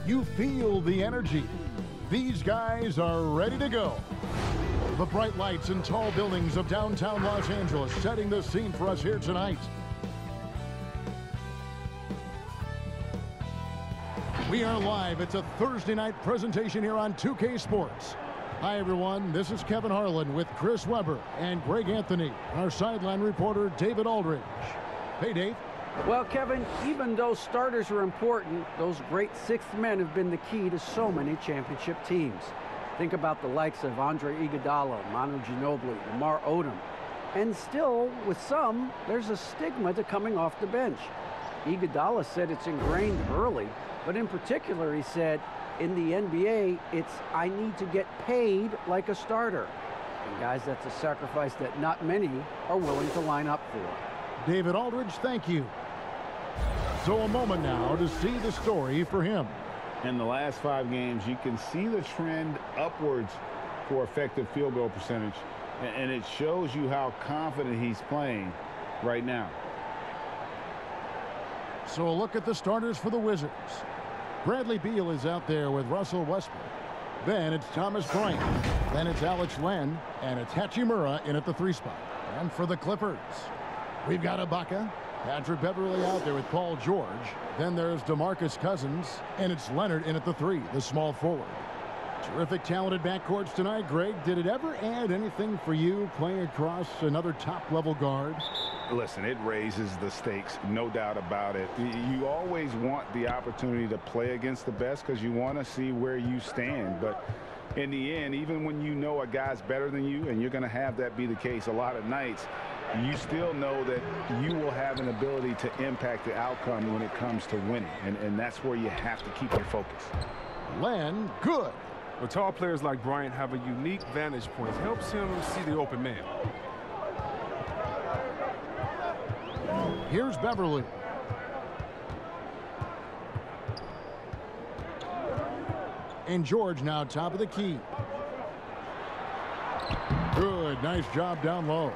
You feel the energy. These guys are ready to go. The bright lights and tall buildings of downtown Los Angeles setting the scene for us here tonight. We are live. It's a Thursday night presentation here on 2K Sports. Hi, everyone. This is Kevin Harlan with Chris Webber and Greg Anthony, our sideline reporter, David Aldridge. Hey, Dave. Well, Kevin, even though starters are important, those great sixth men have been the key to so many championship teams. Think about the likes of Andre Iguodala, Manu Ginobili, Lamar Odom. And still, with some, there's a stigma to coming off the bench. Iguodala said it's ingrained early, but in particular, he said, in the NBA, it's I need to get paid like a starter. And guys, that's a sacrifice that not many are willing to line up for. David Aldridge, thank you. So a moment now to see the story for him. In the last 5 games, you can see the trend upwards for effective field goal percentage, and it shows you how confident he's playing right now. So a look at the starters for the Wizards. Bradley Beal is out there with Russell Westbrook. Then it's Thomas Bryant. Then it's Alex Len, and it's Hachimura in at the 3 spot. And for the Clippers, we've got Ibaka, Patrick Beverley out there with Paul George. Then there's DeMarcus Cousins, and it's Leonard in at the 3, the small forward. Terrific, talented backcourts tonight, Greg. Did it ever add anything for you playing across another top-level guard? Listen, it raises the stakes, no doubt about it. You always want the opportunity to play against the best because you want to see where you stand. But in the end, even when you know a guy's better than you, and you're going to have that be the case a lot of nights, you still know that you will have an ability to impact the outcome when it comes to winning. And that's where you have to keep your focus. Len, good. Well, tall players like Bryant have a unique vantage point. It helps him see the open man. Here's Beverley. And George now top of the key. Good, nice job down low.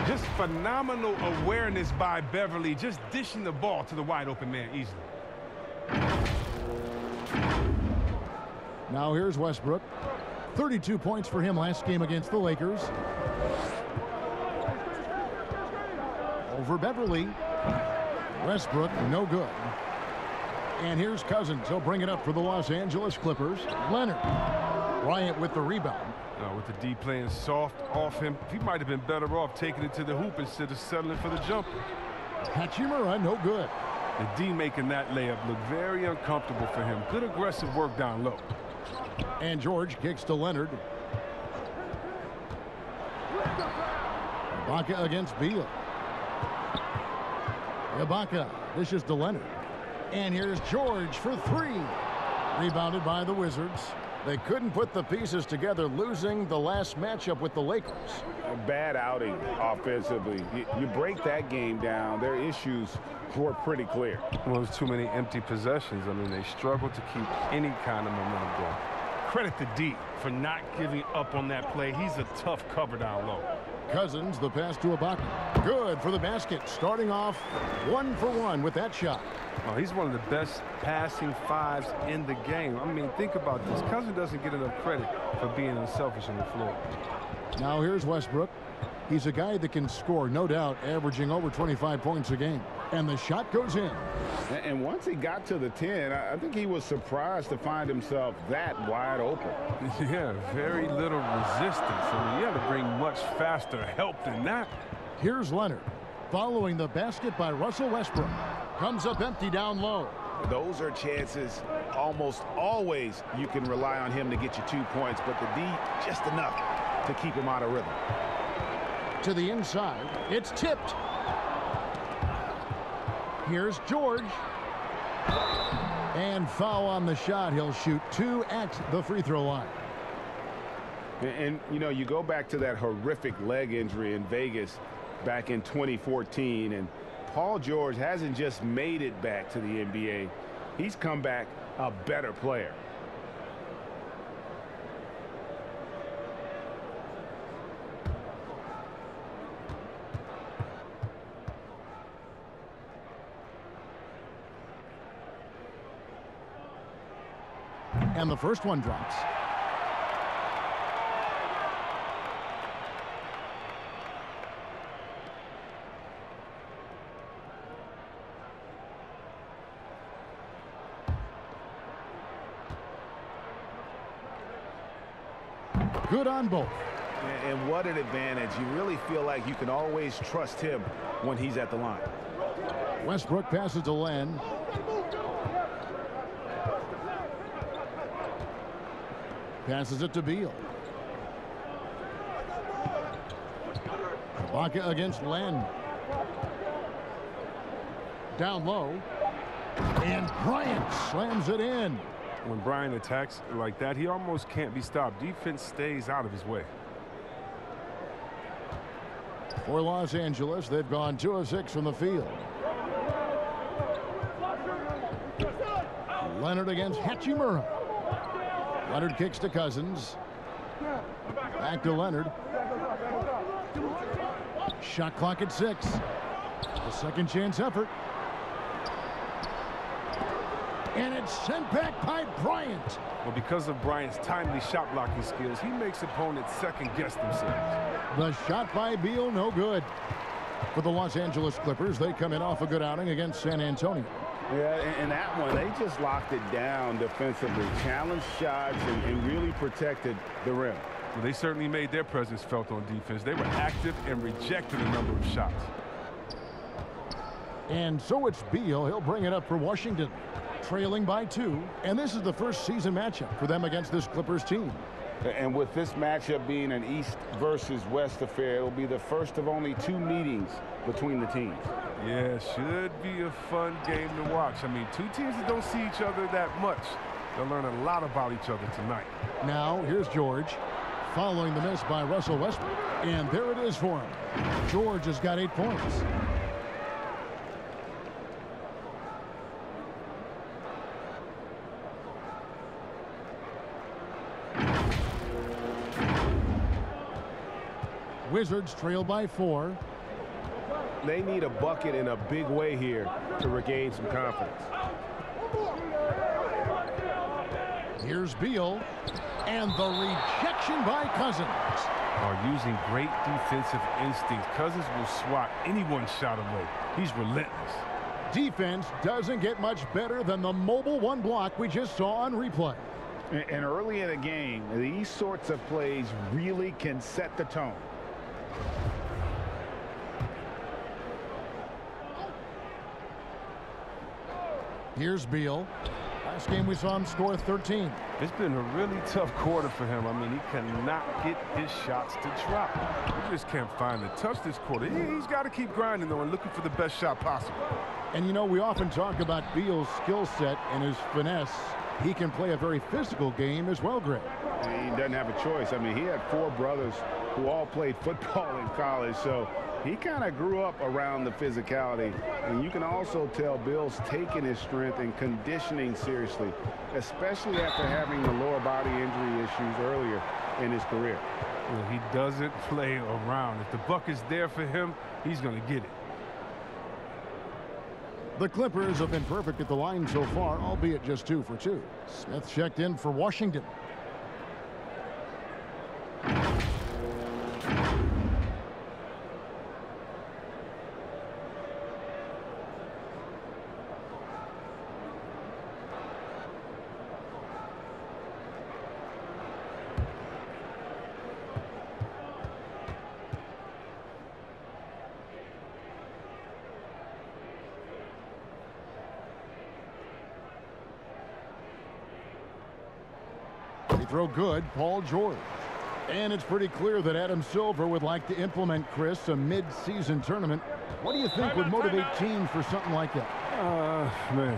Just phenomenal awareness by Beverley, just dishing the ball to the wide open man easily. Now here's Westbrook. 32 points for him last game against the Lakers. Over Beverley. Westbrook, no good. And here's Cousins. He'll bring it up for the Los Angeles Clippers. Leonard. Bryant with the rebound. With the D playing soft off him, he might have been better off taking it to the hoop instead of settling for the jumper. Hachimura, no good. The D making that layup look very uncomfortable for him. Good aggressive work down low. And George kicks to Leonard. Ibaka against Beal. Ibaka dishes to Leonard. And here's George for 3. Rebounded by the Wizards. They couldn't put the pieces together, losing the last matchup with the Lakers. A bad outing offensively. You break that game down, their issues were pretty clear. Well, there's too many empty possessions. I mean, they struggled to keep any kind of momentum going. Credit to D for not giving up on that play. He's a tough cover down low. Cousins, the pass to Ibaka. Good for the basket, starting off 1 for 1 with that shot. Oh, he's one of the best passing 5s in the game. I mean, think about this. Cousins doesn't get enough credit for being unselfish on the floor. Now here's Westbrook. He's a guy that can score, no doubt, averaging over 25 points a game. And the shot goes in. And once he got to the 10, I think he was surprised to find himself that wide open. Yeah, very little resistance. I mean, you have to bring much faster help than that. Here's Leonard. Following the basket by Russell Westbrook. Comes up empty down low. Those are chances almost always you can rely on him to get you 2 points, but the D just enough to keep him out of rhythm. To the inside, it's tipped. Here's George. And foul on the shot. He'll shoot 2 at the free throw line. And you know, you go back to that horrific leg injury in Vegas back in 2014, and Paul George hasn't just made it back to the NBA. He's come back a better player. And the first one drops. Good on both. And what an advantage. You really feel like you can always trust him when he's at the line. Westbrook passes to Len. Passes it to Beal. Ibaka against Len. Down low. And Bryant slams it in. When Bryant attacks like that, he almost can't be stopped. Defense stays out of his way. For Los Angeles, they've gone 2 of 6 from the field. Leonard against Hachimura. Leonard kicks to Cousins. Back to Leonard. Shot clock at 6. A second chance effort. And it's sent back by Bryant. Well, because of Bryant's timely shot blocking skills, he makes opponents second guess themselves. The shot by Beal, no good. For the Los Angeles Clippers, they come in off a good outing against San Antonio. Yeah, and that one, they just locked it down defensively. Challenged shots and really protected the rim. Well, they certainly made their presence felt on defense. They were active and rejected a number of shots. And so it's Beal. He'll bring it up for Washington. Trailing by 2, and this is the first season matchup for them against this Clippers team. And with this matchup being an East versus West affair, it'll be the first of only 2 meetings between the teams. Yeah, should be a fun game to watch. I mean, 2 teams that don't see each other that much. They'll learn a lot about each other tonight. Now, here's George, following the miss by Russell Westbrook. And there it is for him. George has got 8 points. Wizards trail by 4. They need a bucket in a big way here to regain some confidence. Here's Beal, and the rejection by Cousins. Using great defensive instincts, Cousins will swat anyone's shot away. He's relentless. Defense doesn't get much better than the mobile 1 block we just saw on replay. And early in a game, these sorts of plays really can set the tone. Here's Beal. Last game we saw him score 13. It's been a really tough quarter for him. I mean, he cannot get his shots to drop. He just can't find the touch this quarter. He's got to keep grinding, though, and looking for the best shot possible. And, you know, we often talk about Beal's skill set and his finesse. He can play a very physical game as well, Greg. He doesn't have a choice. I mean, he had 4 brothers who all played football in college, so he kind of grew up around the physicality. And you can also tell Bill's taking his strength and conditioning seriously, especially after having the lower body injury issues earlier in his career. Well, he doesn't play around. If the buck is there for him, he's going to get it. The Clippers have been perfect at the line so far, albeit just 2 for 2. Smith checked in for Washington. Throw good, Paul George. And it's pretty clear that Adam Silver would like to implement, Chris, a mid-season tournament. What do you think would motivate teams for something like that? Man,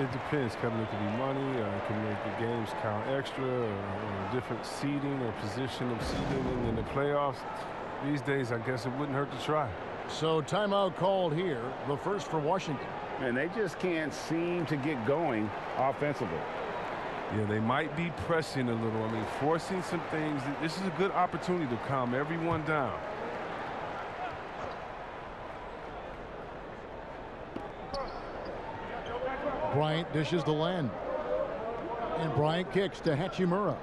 it depends. Kevin, it could be money, it can make the games count extra, or different seeding or position of seeding in the playoffs. These days, I guess it wouldn't hurt to try. So timeout called here, the first for Washington. And they just can't seem to get going offensively. Yeah, they might be pressing a little. I mean, forcing some things. This is a good opportunity to calm everyone down. Bryant dishes to Len. And Bryant kicks to Hachimura.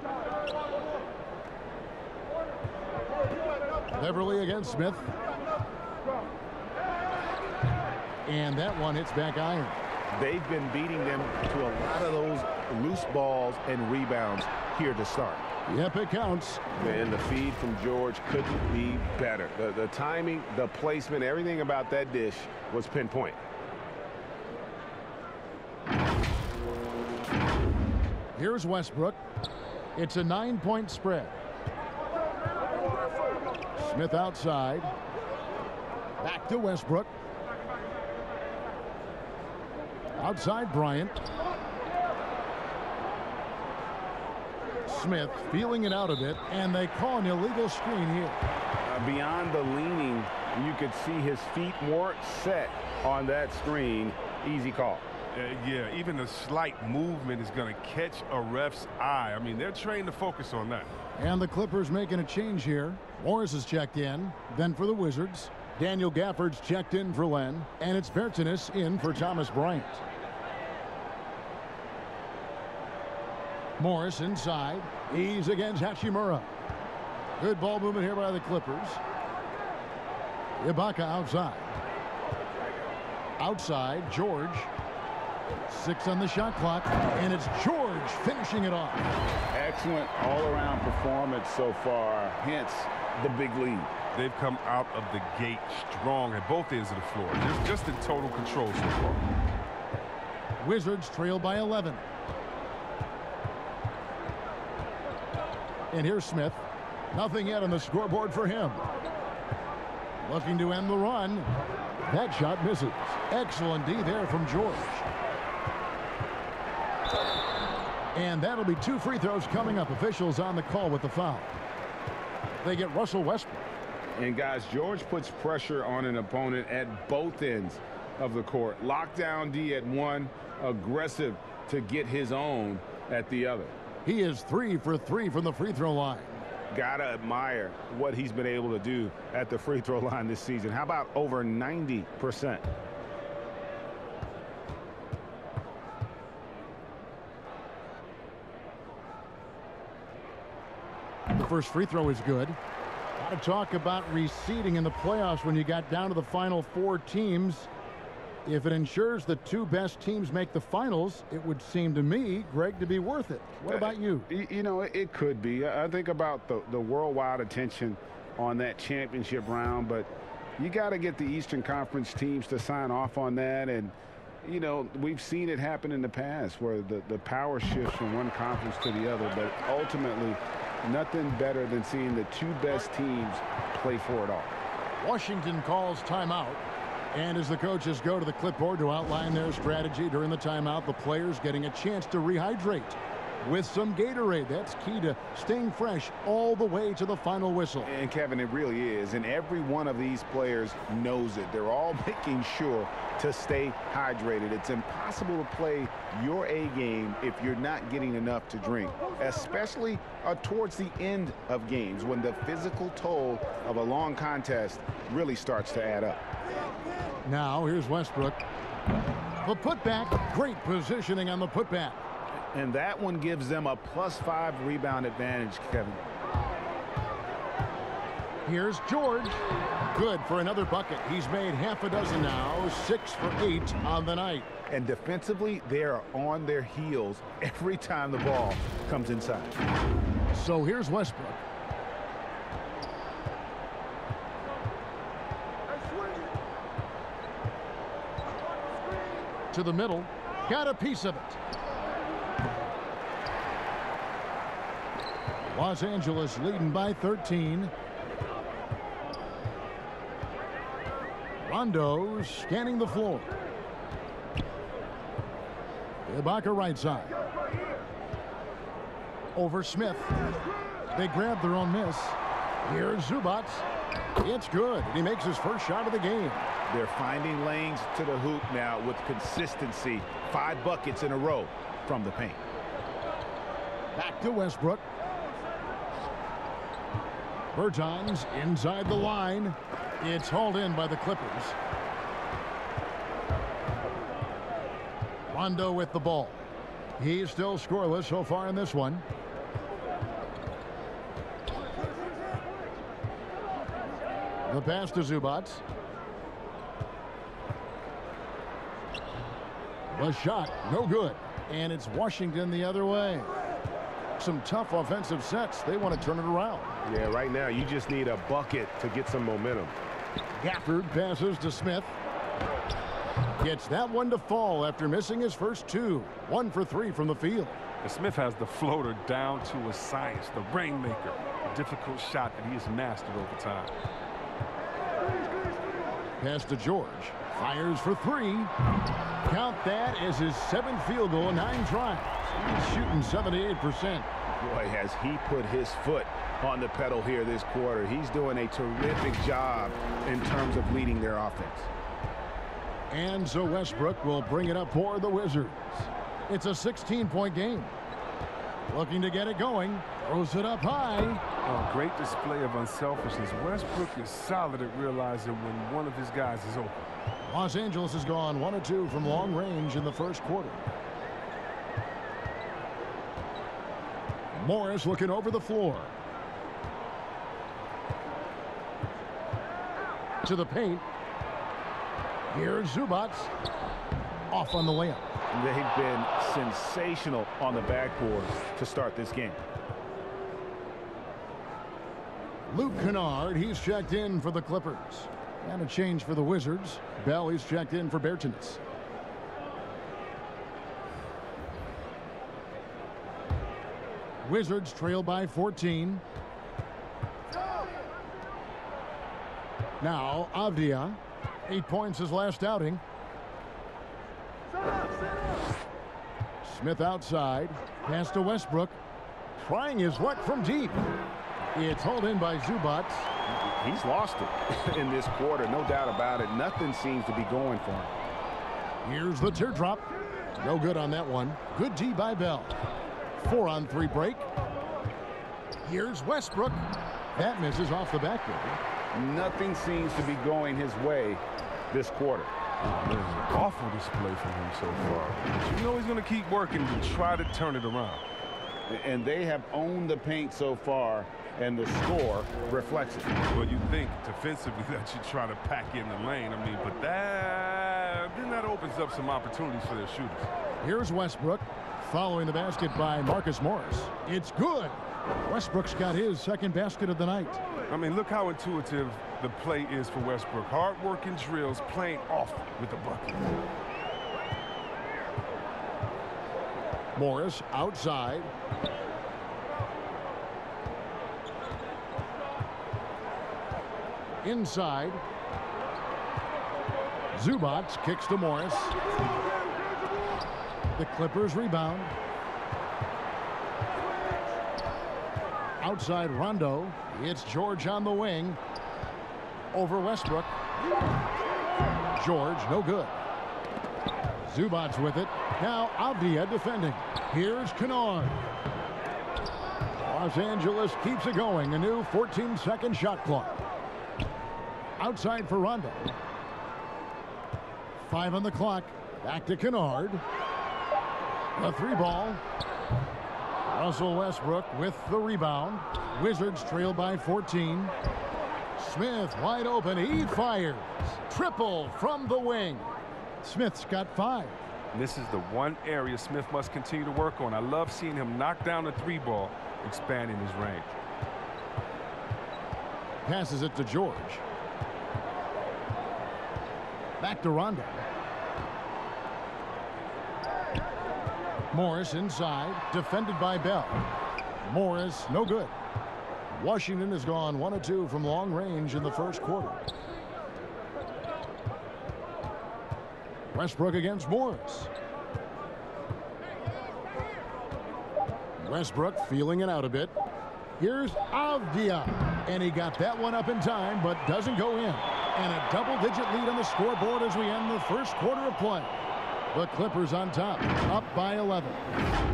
Beverly against Smith. And that one hits back iron. They've been beating them to a lot of those loose balls and rebounds here to start. Yep, it counts. Man, the feed from George couldn't be better. The timing, the placement, everything about that dish was pinpoint. Here's Westbrook. It's a 9-point spread. Smith outside. Back to Westbrook. Outside Bryant. Smith feeling it out a bit, and they call an illegal screen here. Beyond the leaning, you could see his feet weren't set on that screen. Easy call. Yeah, even a slight movement is going to catch a ref's eye. I mean, they're trained to focus on that. And the Clippers making a change here. Morris is checked in. Then for the Wizards, Daniel Gafford's checked in for Len. And it's Bertanis in for Thomas Bryant. Morris inside. He's against Hachimura. Good ball movement here by the Clippers. Ibaka outside. Outside, George. 6 on the shot clock, and it's George finishing it off. Excellent all-around performance so far, hence the big lead. They've come out of the gate strong at both ends of the floor. Just in total control so far. Wizards trail by 11. And here's Smith. Nothing yet on the scoreboard for him. Looking to end the run. That shot misses. Excellent D there from George. And that'll be 2 free throws coming up. Officials on the call with the foul. They get Russell Westbrook. And guys, George puts pressure on an opponent at both ends of the court. Lockdown D at one, aggressive to get his own at the other. He is 3 for 3 from the free throw line. Gotta admire what he's been able to do at the free throw line this season. How about over 90%? The first free throw is good. A lot of talk about reseeding in the playoffs when you got down to the final 4 teams. If it ensures the 2 best teams make the finals, it would seem to me, Greg, to be worth it. What about you? You know, it could be. I think about the worldwide attention on that championship round, but you got to get the Eastern Conference teams to sign off on that. And, you know, we've seen it happen in the past where the power shifts from one conference to the other, but ultimately nothing better than seeing the 2 best teams play for it all. Washington calls timeout. And as the coaches go to the clipboard to outline their strategy during the timeout, the players getting a chance to rehydrate with some Gatorade. That's key to staying fresh all the way to the final whistle. And Kevin, it really is. And every one of these players knows it. They're all making sure to stay hydrated. It's impossible to play your A game if you're not getting enough to drink, especially towards the end of games when the physical toll of a long contest really starts to add up. Now here's Westbrook. The putback, great positioning on the putback. And that one gives them a +5 rebound advantage, Kevin. Here's George. Good for another bucket. He's made half a dozen now, 6 for 8 on the night. And defensively, they are on their heels every time the ball comes inside. So here's Westbrook. To the middle. Got a piece of it. Los Angeles leading by 13. Rondo scanning the floor. Ibaka right side. Over Smith. They grab their own miss. Here's Zubac. It's good. He makes his first shot of the game. They're finding lanes to the hoop now with consistency. 5 buckets in a row from the paint. Back to Westbrook. Bertans inside the line. It's hauled in by the Clippers. Rondo with the ball. He's still scoreless so far in this one. The pass to Zubats. The shot, no good. And it's Washington the other way. Some tough offensive sets. They want to turn it around. Yeah, right now you just need a bucket to get some momentum. Gafford passes to Smith. Gets that one to fall after missing his first two. 1 for 3 from the field. And Smith has the floater down to a science, the rainmaker. A difficult shot that he has mastered over time. Pass to George. Fires for 3. Count that as his 7th field goal in 9 tries. He's shooting 78%. Boy, has he put his foot on the pedal here this quarter. He's doing a terrific job in terms of leading their offense. And so Westbrook will bring it up for the Wizards. It's a 16-point game. Looking to get it going. Throws it up high. Oh, great display of unselfishness. Westbrook is solid at realizing when one of his guys is open. Los Angeles has gone 1 of 2 from long range in the first quarter. Morris looking over the floor. To the paint. Here's Zubats. Off on the layup. They've been sensational on the backboard to start this game. Luke Kennard, he's checked in for the Clippers. And a change for the Wizards. Bell, he's checked in for Bertans. Wizards trail by 14. Now Avdia. 8 points his last outing. Smith outside. Pass to Westbrook. Trying his luck from deep. It's hauled in by Zubats. He's lost it in this quarter, no doubt about it. Nothing seems to be going for him. Here's the teardrop. No good on that one. Good D by Bell. 4-on-3 break. Here's Westbrook. That misses off the backboard. Nothing seems to be going his way this quarter. There's an awful display from him so far. But you know he's going to keep working to try to turn it around. And they have owned the paint so far, and the score reflects it. Well, you think defensively that you try to pack in the lane. I mean, but then that opens up some opportunities for their shooters. Here's Westbrook following the basket by Marcus Morris. It's good. Westbrook's got his second basket of the night. I mean, look how intuitive the play is for Westbrook. Hard-working drills, playing off with the bucket. Morris outside. Inside. Zubats kicks to Morris. The Clippers rebound. Outside Rondo. It's George on the wing. Over Westbrook. George, no good. Zubats with it. Now Avdia defending. Here's Kennard. Los Angeles keeps it going. A new 14-second shot clock. Outside for Rondo. 5 on the clock. Back to Kennard. A 3-ball. Russell Westbrook with the rebound. Wizards trail by 14. Smith wide open. He fires. Triple from the wing. Smith's got 5. This is the one area Smith must continue to work on. I love seeing him knock down the 3-ball, expanding his range. Passes it to George. Back to Rondo. Morris inside, defended by Bell. Morris, no good. Washington has gone 1 of 2 from long range in the first quarter. Westbrook against Morris. Westbrook feeling it out a bit. Here's Avdia. And he got that one up in time, but doesn't go in. And a double-digit lead on the scoreboard as we end the first quarter of play. The Clippers on top, up by 11.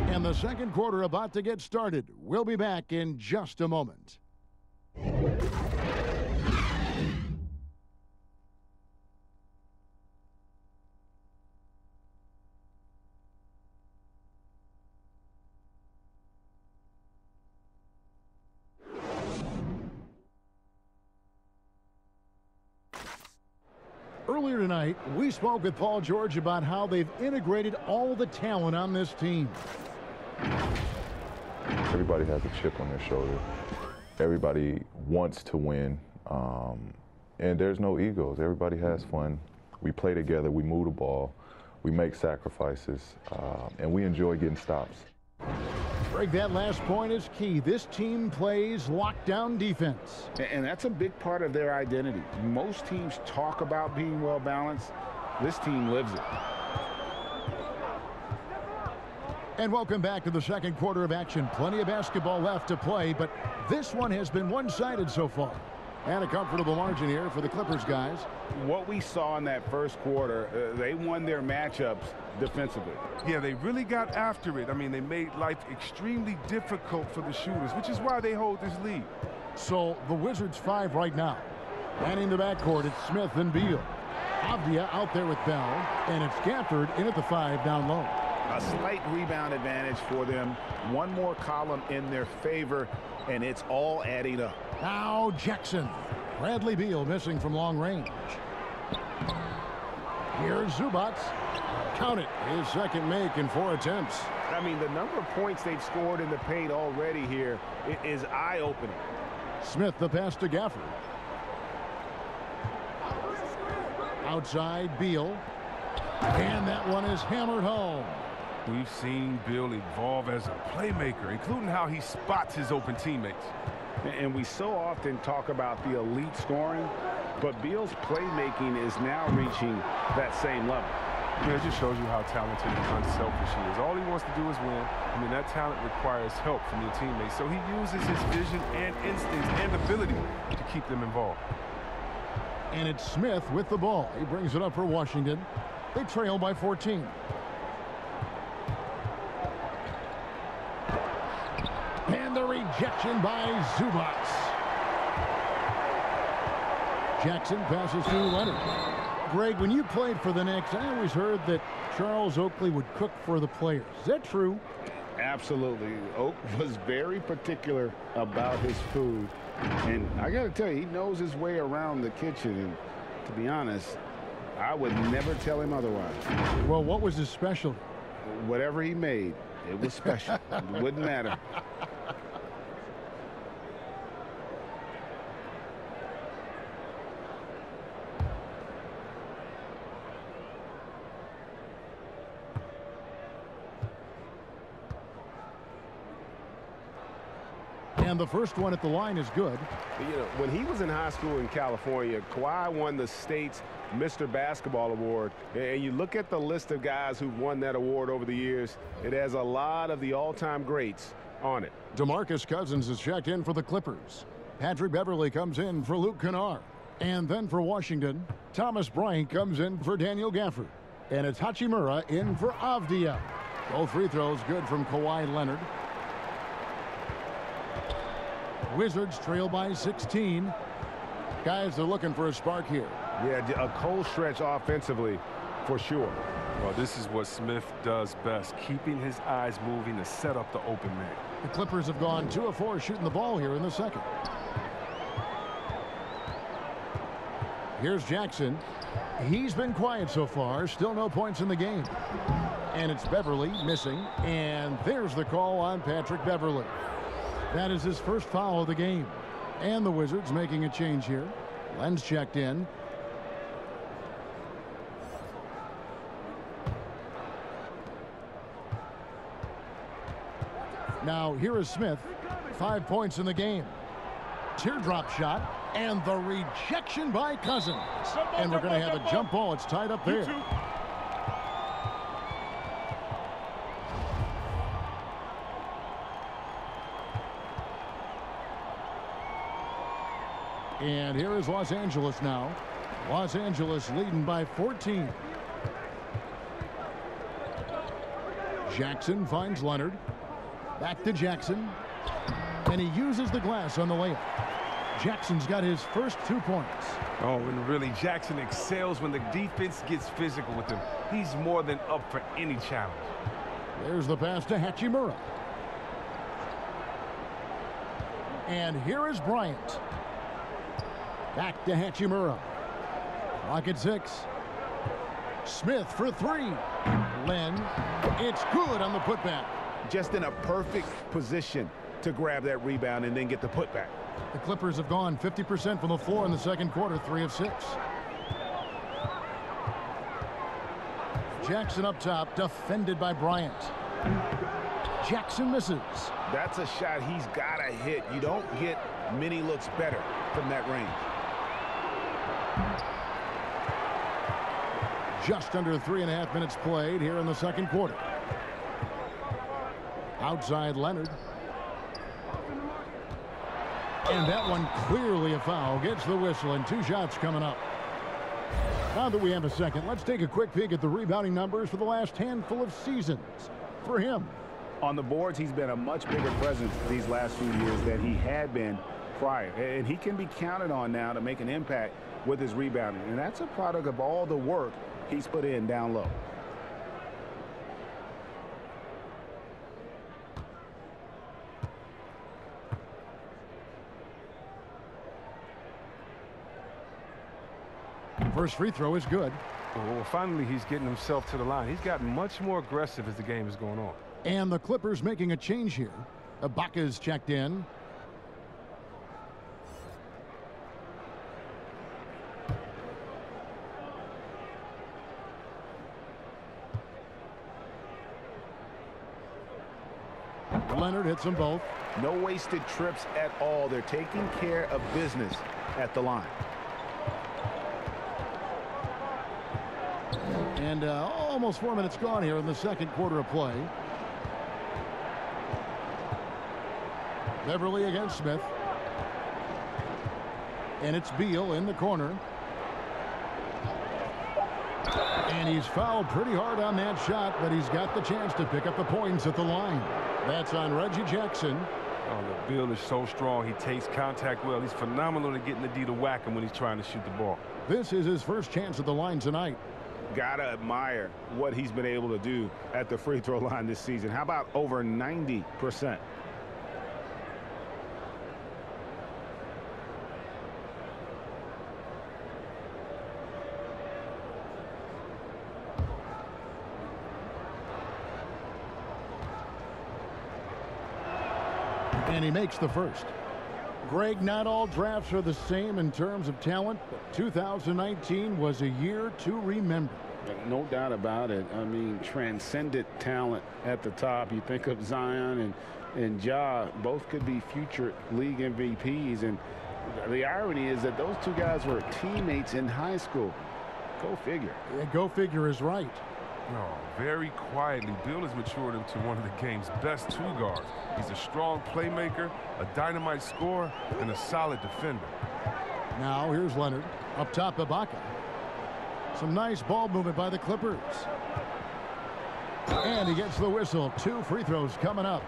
And the second quarter about to get started. We'll be back in just a moment. Earlier tonight, we spoke with Paul George about how they've integrated all the talent on this team. Everybody has a chip on their shoulder. Everybody wants to win, and there's no egos. Everybody has fun. We play together, we move the ball, we make sacrifices, and we enjoy getting stops. Greg, that last point is key. This team plays lockdown defense. And that's a big part of their identity. Most teams talk about being well-balanced. This team lives it. And welcome back to the second quarter of action. Plenty of basketball left to play, but this one has been one-sided so far. And a comfortable margin here for the Clippers guys. What we saw in that first quarter, they won their matchups defensively. Yeah, they really got after it. I mean, they made life extremely difficult for the shooters, which is why they hold this lead. So the Wizards 5 right now. And in the backcourt, it's Smith and Beal. Avdia out there with Bell, and it's Gafford in at the 5 down low. A slight rebound advantage for them. One more column in their favor, and it's all adding up. Now Jackson. Bradley Beal missing from long range. Here's Zubac. Count it. His second make in 4 attempts. I mean, the number of points they've scored in the paint already here is eye-opening. Smith the pass to Gafford. Outside Beal. And that one is hammered home. We've seen Beal evolve as a playmaker, including how he spots his open teammates. And we so often talk about the elite scoring, but Beal's playmaking is now reaching that same level. Yeah, it just shows you how talented and unselfish he is. All he wants to do is win. I mean, that talent requires help from your teammates, so he uses his vision and instincts and ability to keep them involved. And it's Smith with the ball. He brings it up for Washington. They trail by 14. And the rejection by Zubac. Jackson passes to Leonard. Greg, when you played for the Knicks, I always heard that Charles Oakley would cook for the players. Is that true? Absolutely. Oak was very particular about his food. And I got to tell you, he knows his way around the kitchen. And to be honest, I would never tell him otherwise. Well, what was his specialty? Whatever he made, it was special. It wouldn't matter. And the first one at the line is good. You know, when he was in high school in California, Kawhi won the state's Mr. Basketball Award. And you look at the list of guys who've won that award over the years, it has a lot of the all-time greats on it. DeMarcus Cousins is checked in for the Clippers. Patrick Beverley comes in for Luke Kennard. And then for Washington, Thomas Bryant comes in for Daniel Gafford. And it's Hachimura in for Avdia. Both free throws good from Kawhi Leonard. Wizards trail by 16. Guys are looking for a spark here. Yeah, a cold stretch offensively for sure. Well, this is what Smith does best, keeping his eyes moving to set up the open man. The Clippers have gone 2 of 4 shooting the ball here in the second. Here's Jackson. He's been quiet so far. Still no points in the game. And it's Beverley missing. And there's the call on Patrick Beverley. That is his first foul of the game. And the Wizards making a change here. Len's checked in. Now here is Smith. 5 points in the game. Teardrop shot. And the rejection by Cousins. And we're going to have a jump ball. It's tied up there. And here is Los Angeles now. Los Angeles leading by 14. Jackson finds Leonard. Back to Jackson. And he uses the glass on the layup. Jackson's got his first 2 points. Oh, and really, Jackson excels when the defense gets physical with him. He's more than up for any challenge. There's the pass to Hachimura. And here is Bryant. Back to Hachimura. Clock at 6. Smith for three. Len, it's good on the putback. Just in a perfect position to grab that rebound and then get the putback. The Clippers have gone 50% from the floor in the second quarter, 3 of 6. Jackson up top, defended by Bryant. Jackson misses. That's a shot he's got to hit. You don't get many looks better from that range. Just under 3.5 minutes played here in the second quarter. Outside Leonard. And that one clearly a foul. Gets the whistle and 2 shots coming up. Now that we have a second, let's take a quick peek at the rebounding numbers for the last handful of seasons for him. On the boards, he's been a much bigger presence these last few years than he had been prior. And he can be counted on now to make an impact with his rebounding. And that's a product of all the work he's put in down low. First free throw is good. Well, finally, he's getting himself to the line. He's gotten much more aggressive as the game is going on. And the Clippers making a change here. Ibaka's checked in. Leonard hits them both. No wasted trips at all. They're taking care of business at the line. And almost 4 minutes gone here in the second quarter of play. Beverly against Smith. And it's Beal in the corner. And he's fouled pretty hard on that shot, but he's got the chance to pick up the points at the line. That's on Reggie Jackson. Oh, the Beal is so strong. He takes contact well. He's phenomenal at getting the D to whack him when he's trying to shoot the ball. This is his first chance at the line tonight. Gotta admire what he's been able to do at the free throw line this season. How about over 90%? And he makes the first. Greg, not all drafts are the same in terms of talent, but 2019 was a year to remember. No doubt about it. I mean, transcendent talent at the top. You think of Zion and Ja, both could be future league MVPs. And the irony is that those two guys were teammates in high school. Go figure. Yeah, go figure is right. No, very quietly, Beal has matured into one of the game's best 2 guards. He's a strong playmaker, a dynamite scorer, and a solid defender. Now here's Leonard. Up top, Ibaka. Some nice ball movement by the Clippers. And he gets the whistle. 2 free throws coming up.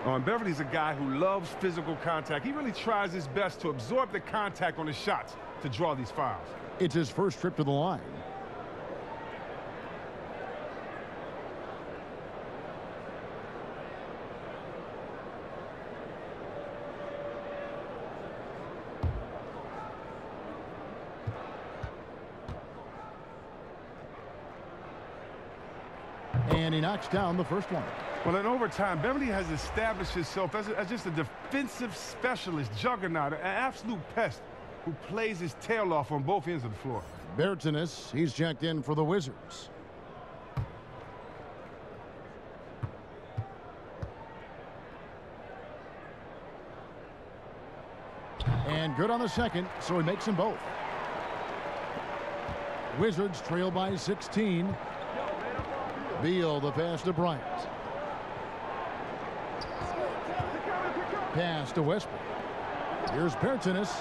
And Beverly's a guy who loves physical contact. He really tries his best to absorb the contact on his shots to draw these fouls. It's his first trip to the line. And he knocks down the first one. Well, in overtime, Beverly has established himself as just a defensive specialist, juggernaut, an absolute pest who plays his tail off on both ends of the floor. Bertanis, he's checked in for the Wizards. And good on the second, so he makes them both. Wizards trail by 16. Beal, the pass to Bryant. Pass to Westbrook. Here's Bertanis.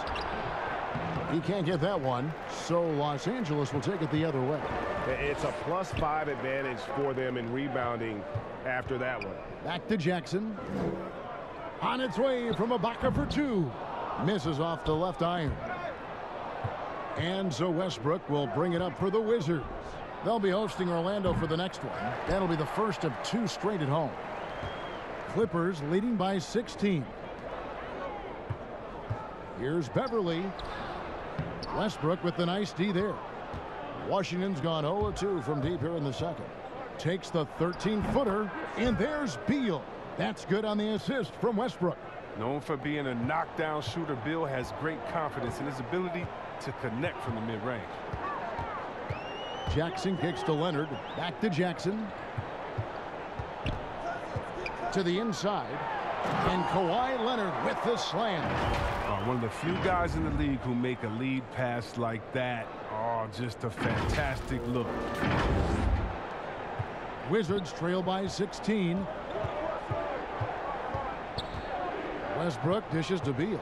He can't get that one, so Los Angeles will take it the other way. It's a +5 advantage for them in rebounding after that one. Back to Jackson. On its way from Ibaka for 2. Misses off the left iron. And so Westbrook will bring it up for the Wizards. They'll be hosting Orlando for the next one. That'll be the first of 2 straight at home. Clippers leading by 16. Here's Beverly. Westbrook with the nice D there. Washington's gone 0-2 from deep here in the second. Takes the 13-footer, and there's Beal. That's good on the assist from Westbrook. Known for being a knockdown shooter, Beal has great confidence in his ability to connect from the mid-range. Jackson kicks to Leonard. Back to Jackson. To the inside. And Kawhi Leonard with the slam. One of the few guys in the league who make a lead pass like that. Oh, just a fantastic look. Wizards trail by 16. Westbrook dishes to Beal.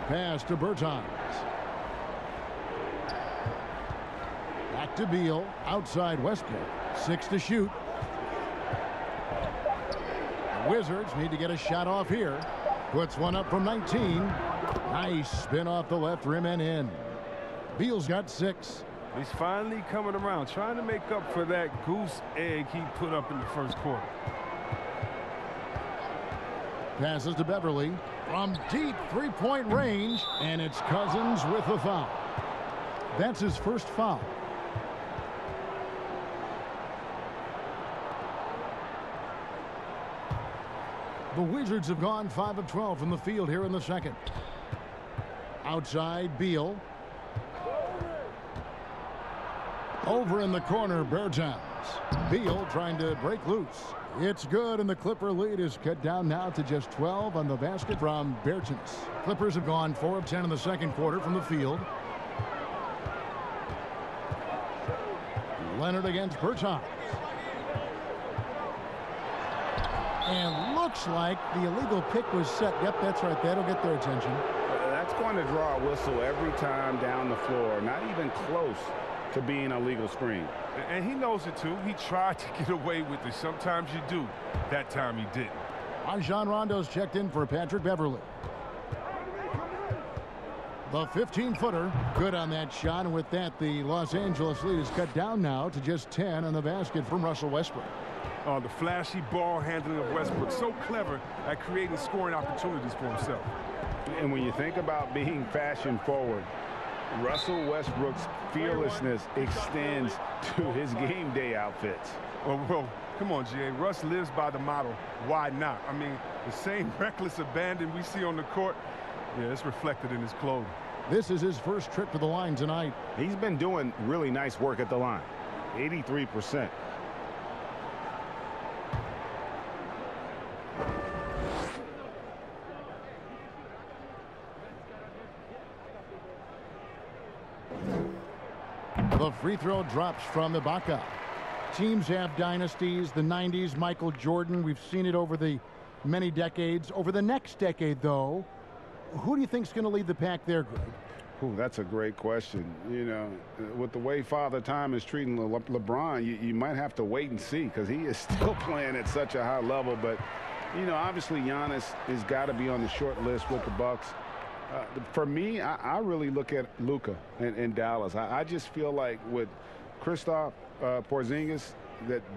Pass to Bertans. Back to Beal. Outside Westbrook. 6 to shoot. The Wizards need to get a shot off here. Puts one up from 19. Nice spin off the left rim and in. Beal's got 6. He's finally coming around, trying to make up for that goose egg he put up in the first quarter. Passes to Beverly from deep three-point range, and it's Cousins with the foul. That's his first foul. The Wizards have gone 5 of 12 from the field here in the second. Outside Beal. Over in the corner, Bertans. Beal trying to break loose. It's good, and the Clipper lead is cut down now to just 12 on the basket from Bertans. Clippers have gone 4 of 10 in the second quarter from the field. Leonard against Bertans. And looks like the illegal pick was set. Yep, that's right. That'll get their attention. That's going to draw a whistle every time down the floor. Not even close to being a legal screen. And he knows it too. He tried to get away with it. Sometimes you do. That time he didn't. Rajon Rondo's checked in for Patrick Beverly. The 15-footer, good on that shot. And with that, the Los Angeles lead is cut down now to just 10 on the basket from Russell Westbrook. Oh, the flashy ball handling of Westbrook. So clever at creating scoring opportunities for himself. And when you think about being fashion forward, Russell Westbrook's fearlessness extends to his game day outfits. Well, come on, G.A. Russ lives by the motto, why not? I mean, the same reckless abandon we see on the court, yeah, it's reflected in his clothing. This is his first trip to the line tonight. He's been doing really nice work at the line. 83%. The free throw drops from Ibaka. Teams have dynasties. The 90s, Michael Jordan. We've seen it over the many decades. Over the next decade, though, who do you think is going to lead the pack there, Greg? Ooh, that's a great question. You know, with the way Father Time is treating LeBron, you might have to wait and see because he is still playing at such a high level. But, you know, obviously Giannis has got to be on the short list with the Bucks. For me, I really look at Luka in Dallas. I just feel like with Kristaps Porzingis,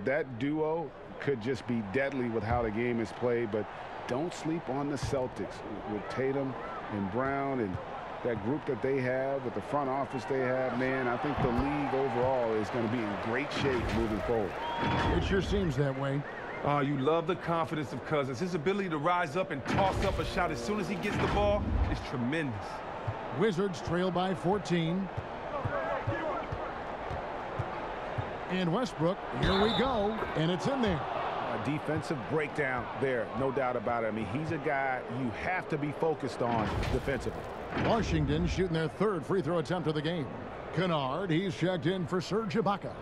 that duo could just be deadly with how the game is played. But don't sleep on the Celtics with Tatum and Brown and that group that they have with the front office they have. Man, I think the league overall is going to be in great shape moving forward. It sure seems that way. Oh, you love the confidence of Cousins. His ability to rise up and toss up a shot as soon as he gets the ball is tremendous. Wizards trail by 14. And Westbrook, here we go, and it's in there. A defensive breakdown there, no doubt about it. I mean, he's a guy you have to be focused on defensively. Washington shooting their third free throw attempt of the game. Kennard, he's checked in for Serge Ibaka.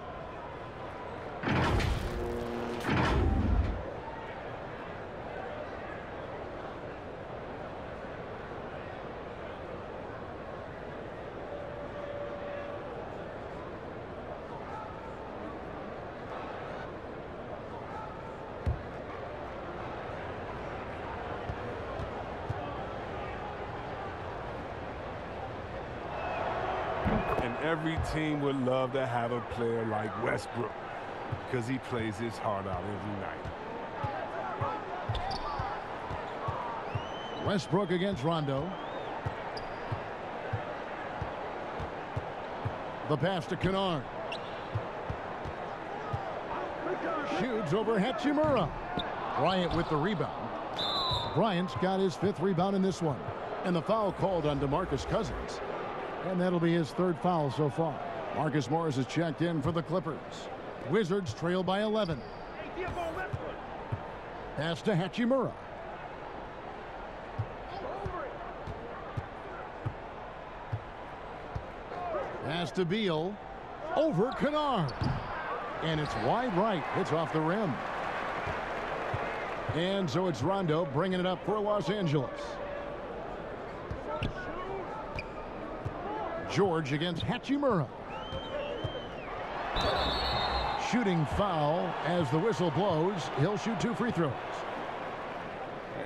And every team would love to have a player like Westbrook because he plays his heart out every night. Westbrook against Rondo. The pass to Kennard. Shoots over Hachimura. Bryant with the rebound. Bryant's got his 5th rebound in this one. And the foul called on DeMarcus Cousins. And that'll be his 3rd foul so far. Marcus Morris is checked in for the Clippers. Wizards trail by 11. Pass to Hachimura. Pass to Beal. Over Kennard. And it's wide right. It's off the rim. And so it's Rondo bringing it up for Los Angeles. George against Hachimura. Shooting foul as the whistle blows. He'll shoot 2 free throws.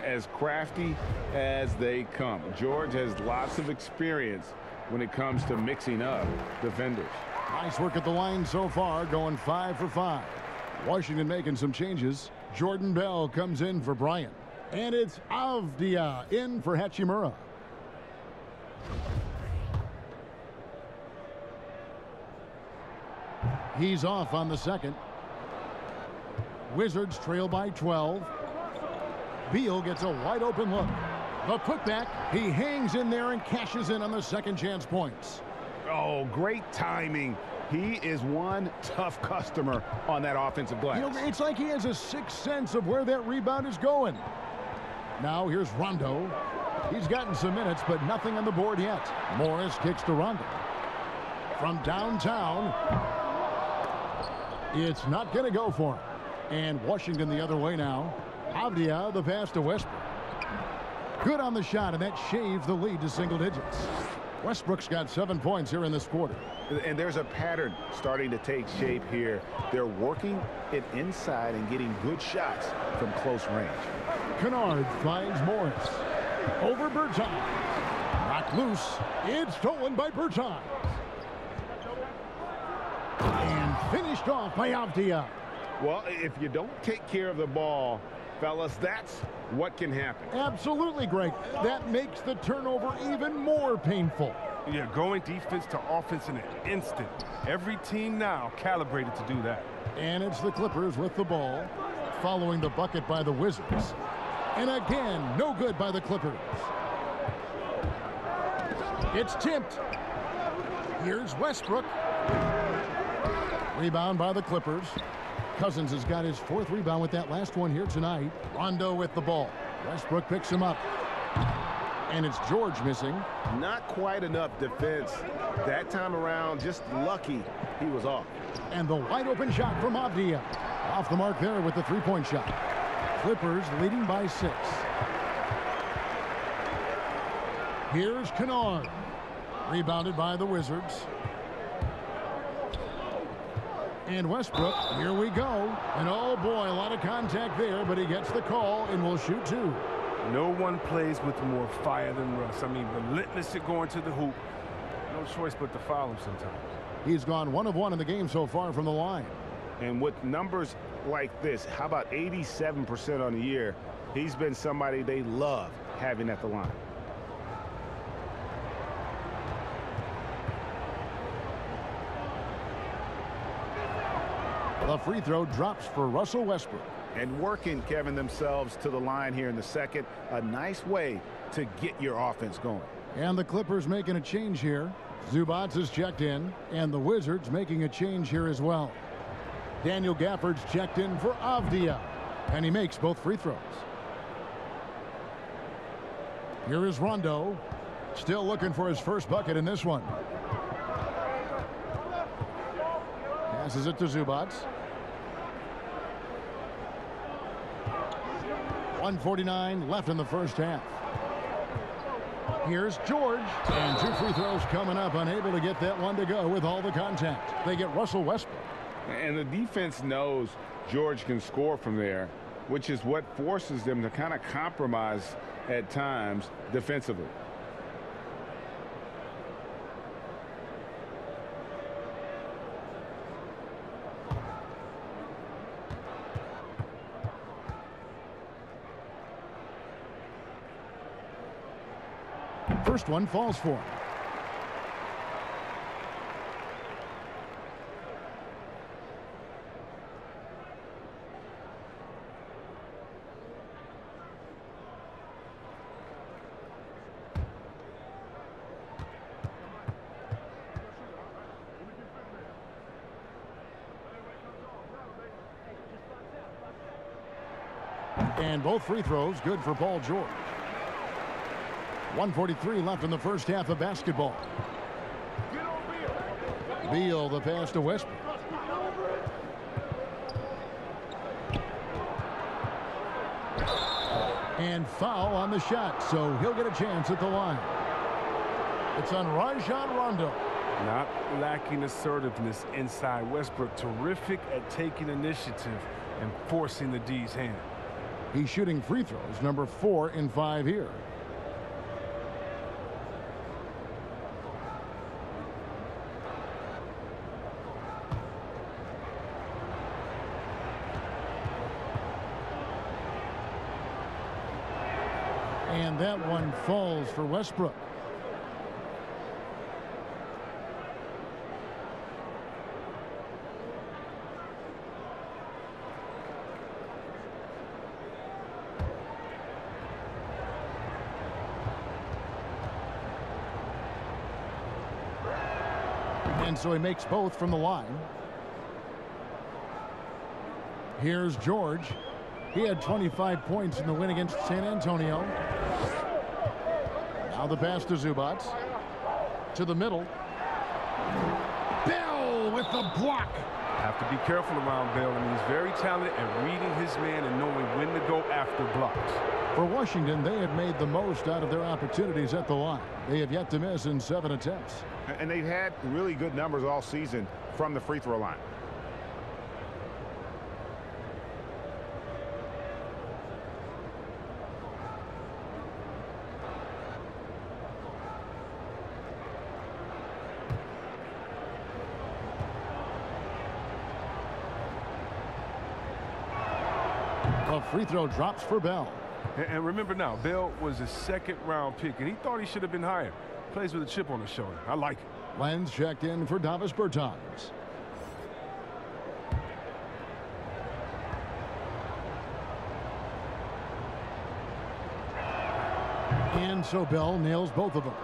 As crafty as they come. George has lots of experience when it comes to mixing up defenders. Nice work at the line so far, going 5 for 5. Washington making some changes. Jordan Bell comes in for Bryant. And it's Avdia in for Hachimura. He's off on the second. Wizards trail by 12. Beal gets a wide open look. The putback. He hangs in there and cashes in on the second chance points. Oh, great timing. He is one tough customer on that offensive glass. You know, it's like he has a sixth sense of where that rebound is going. Now here's Rondo. He's gotten some minutes, but nothing on the board yet. Morris kicks to Rondo. From downtown, it's not going to go for him. And Washington the other way now. Avdia, the pass to Westbrook. Good on the shot, and that shaves the lead to single digits. Westbrook's got 7 points here in this quarter. And there's a pattern starting to take shape here. They're working it inside and getting good shots from close range. Kennard finds Morris. Over Bertans. Knocked loose. It's stolen by Bertans. And finished off by Avdia. Well, if you don't take care of the ball, fellas, that's what can happen. Absolutely, Greg. That makes the turnover even more painful. Yeah, going defense to offense in an instant. Every team now calibrated to do that. And it's the Clippers with the ball, following the bucket by the Wizards. And again, no good by the Clippers. It's tipped. Here's Westbrook. Rebound by the Clippers. Cousins has got his 4th rebound with that last one here tonight. Rondo with the ball. Westbrook picks him up. And it's George missing. Not quite enough defense. That time around, just lucky he was off. And the wide open shot from Avdia. Off the mark there with the 3-point shot. Clippers leading by 6. Here's Kennard. Rebounded by the Wizards. And Westbrook, here we go. And oh boy, a lot of contact there, but he gets the call and will shoot 2. No one plays with more fire than Russ. I mean, relentless at going to the hoop. No choice but to foul him sometimes. He's gone 1 of 1 in the game so far from the line. And with numbers like this, how about 87% on the year? He's been somebody they love having at the line. The free throw drops for Russell Westbrook. And working, Kevin, themselves to the line here in the second. A nice way to get your offense going. And the Clippers making a change here. Zubats is checked in, and the Wizards making a change here as well. Daniel Gafford's checked in for Avdia, and he makes both free throws. Here is Rondo, still looking for his first bucket in this one. Passes it to Zubats. 1:49 left in the first half. Here's George, and 2 free throws coming up, unable to get that one to go with all the contact. They get Russell Westbrook. And the defense knows George can score from there, which is what forces them to kind of compromise at times defensively. First one falls for him. And both free throws good for Paul George. 1:43 left in the first half of basketball. Beal the pass to Westbrook. And foul on the shot, so he'll get a chance at the line. It's on Rajon Rondo. Not lacking assertiveness inside. Westbrook terrific at taking initiative and forcing the D's hand. He's shooting free throws, number 4 in 5 here. And that one falls for Westbrook. And so he makes both from the line. Here's George. He had 25 points in the win against San Antonio. Now the pass to Zubac. To the middle. Bell with the block. Have to be careful around Bell. I mean, he's very talented at reading his man and knowing when to go after blocks. For Washington, they have made the most out of their opportunities at the line. They have yet to miss in 7 attempts. And they've had really good numbers all season from the free throw line. A free throw drops for Bell. And remember now, Bell was a second-round pick, and he thought he should have been higher. Plays with a chip on his shoulder. I like it. Lenz checked in for Davis Bertans. And so Bell nails both of them.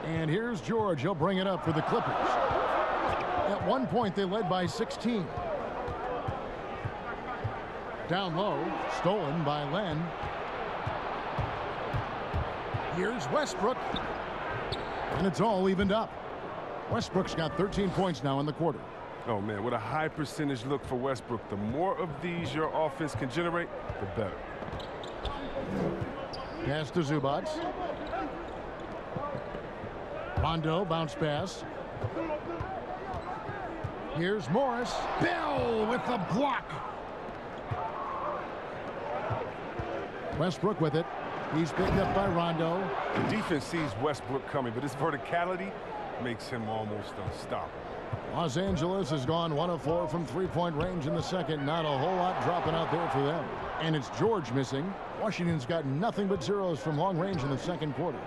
And here's George. He'll bring it up for the Clippers. At one point, they led by 16. Down low, stolen by Len. Here's Westbrook. And it's all evened up. Westbrook's got 13 points now in the quarter. Oh, man, what a high percentage look for Westbrook. The more of these your offense can generate, the better. Pass to Zubac. Rondo, bounce pass. Here's Morris. Bell with the block. Westbrook with it. He's picked up by Rondo. The defense sees Westbrook coming, but his verticality makes him almost unstoppable. Los Angeles has gone 1 of 4 from three-point range in the second. Not a whole lot dropping out there for them. And it's George missing. Washington's got nothing but zeros from long range in the second quarter.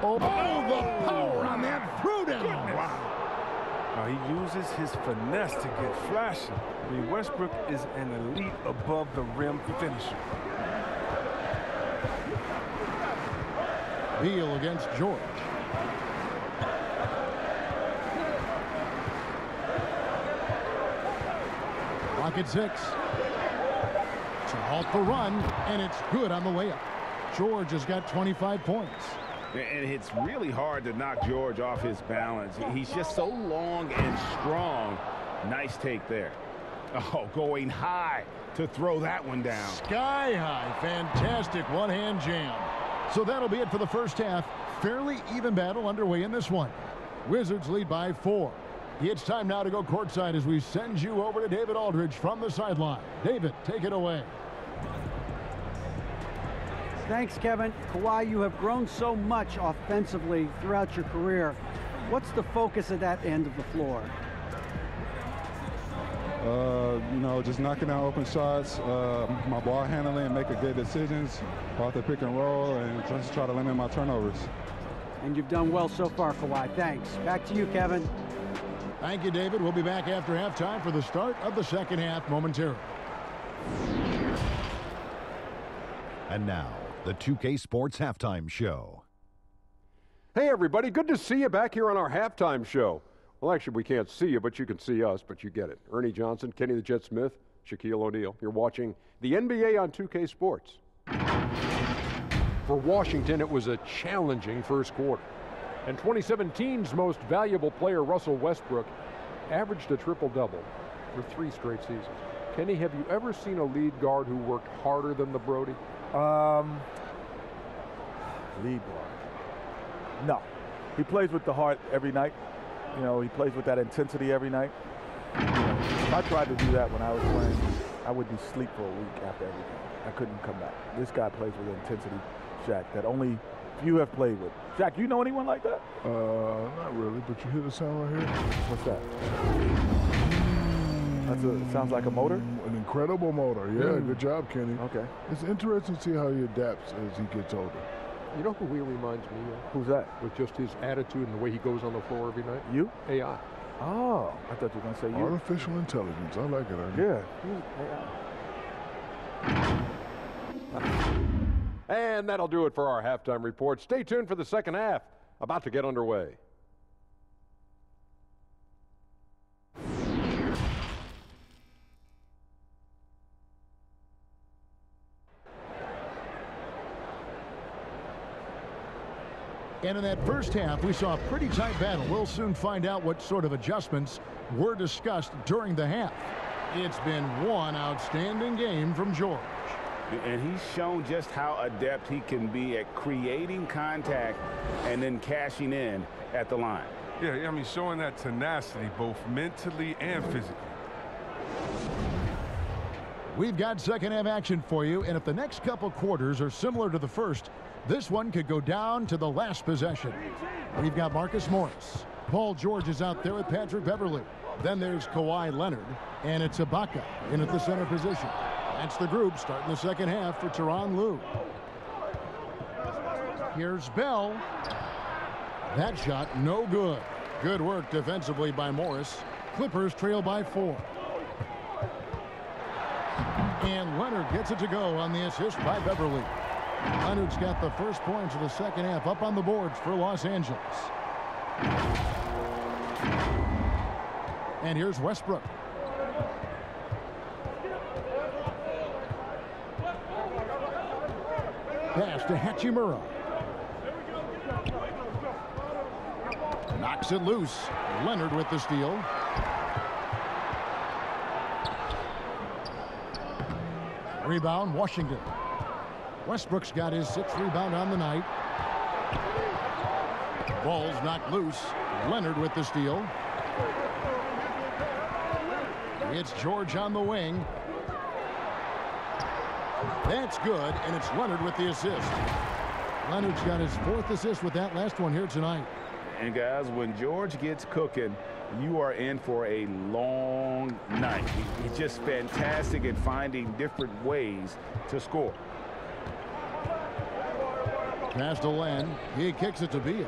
Oh, the power on that throwdown. Wow. Now he uses his finesse to get flashing. I mean, Westbrook is an elite above the rim finisher. Beal against George. Clock at 6. To halt the run, and it's good on the layup. George has got 25 points. And it's really hard to knock George off his balance. He's just so long and strong. Nice take there. Oh, going high to throw that one down. Sky high. Fantastic one-hand jam. So that'll be it for the first half. Fairly even battle underway in this one. Wizards lead by 4. It's time now to go courtside as we send you over to David Aldridge from the sideline. David, take it away. Thanks, Kevin. Kawhi, you have grown so much offensively throughout your career. What's the focus at that end of the floor? You know, just knocking down open shots, my ball handling, making good decisions off the pick and roll, and just try to limit my turnovers. And you've done well so far, Kawhi. Thanks. Back to you, Kevin. Thank you, David. We'll be back after halftime for the start of the second half momentarily. And now, the 2K Sports Halftime Show. Hey, everybody. Good to see you back here on our halftime show. Well, actually, we can't see you, but you can see us, but you get it. Ernie Johnson, Kenny the Jet Smith, Shaquille O'Neal. You're watching the NBA on 2K Sports. For Washington, it was a challenging first quarter. And 2017's most valuable player, Russell Westbrook, averaged a triple-double for 3 straight seasons. Kenny, have you ever seen a lead guard who worked harder than the Brody? Lead guard. No. He plays with the heart every night. You know, he plays with that intensity every night. You know, if I tried to do that when I was playing, I would be asleep for a week after every game. I couldn't come back. This guy plays with intensity, Shaq, that only few have played with. Shaq, you know anyone like that? Not really, but you hear the sound right here? What's that? Sounds like a motor? An incredible motor, yeah. Good job, Kenny. Okay. It's interesting to see how he adapts as he gets older. You know who he reminds me of? Who's that? With just his attitude and the way he goes on the floor every night? You? AI. Oh, I thought you were going to say you. Artificial intelligence. I like it, Ernie. Yeah. And that'll do it for our halftime report. Stay tuned for the second half, about to get underway. And in that first half, we saw a pretty tight battle. We'll soon find out what sort of adjustments were discussed during the half. It's been one outstanding game from George. And he's shown just how adept he can be at creating contact and then cashing in at the line. Yeah, I mean, showing that tenacity both mentally and physically. We've got second half action for you, and if the next couple quarters are similar to the first, this one could go down to the last possession. We've got Marcus Morris. Paul George is out there with Patrick Beverley. Then there's Kawhi Leonard, and it's Ibaka in at the center position. That's the group starting the second half for Tyronn Lue. Here's Bell. That shot no good. Good work defensively by Morris. Clippers trail by 4. And Leonard gets it to go on the assist by Beverley. Leonard's got the first points of the second half up on the boards for Los Angeles. And here's Westbrook. Pass to Hachimura. Knocks it loose. Leonard with the steal. Rebound, Washington. Westbrook's got his 6th rebound on the night. Ball's knocked loose. Leonard with the steal. It's George on the wing. That's good, and it's Leonard with the assist. Leonard's got his 4th assist with that last one here tonight. And guys, when George gets cooking, you are in for a long night. He's just fantastic at finding different ways to score. Pass to Len. He kicks it to Beal.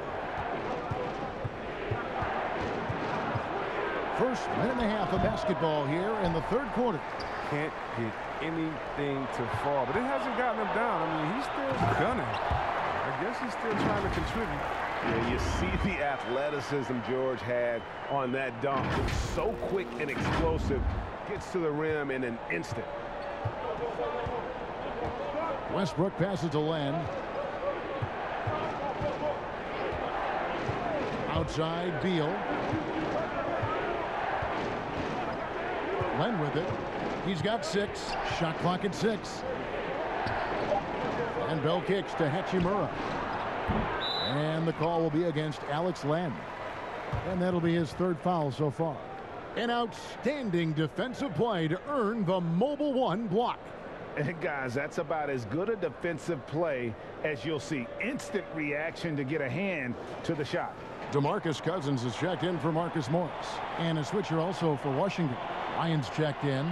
First minute and a half of basketball here in the third quarter. Can't get anything to fall, but it hasn't gotten him down. I mean, he's still gunning. I guess he's still trying to contribute. Yeah, you see the athleticism George had on that dunk. It's so quick and explosive. Gets to the rim in an instant. Westbrook passes to Len. Outside, Beal. Len with it. He's got 6. Shot clock at 6. And Bell kicks to Hachimura. And the call will be against Alex Len. And that'll be his 3rd foul so far. An outstanding defensive play to earn the Mobile One block. And guys, that's about as good a defensive play as you'll see. Instant reaction to get a hand to the shot. DeMarcus Cousins is checked in for Marcus Morris. And a switcher also for Washington. Lyons checked in.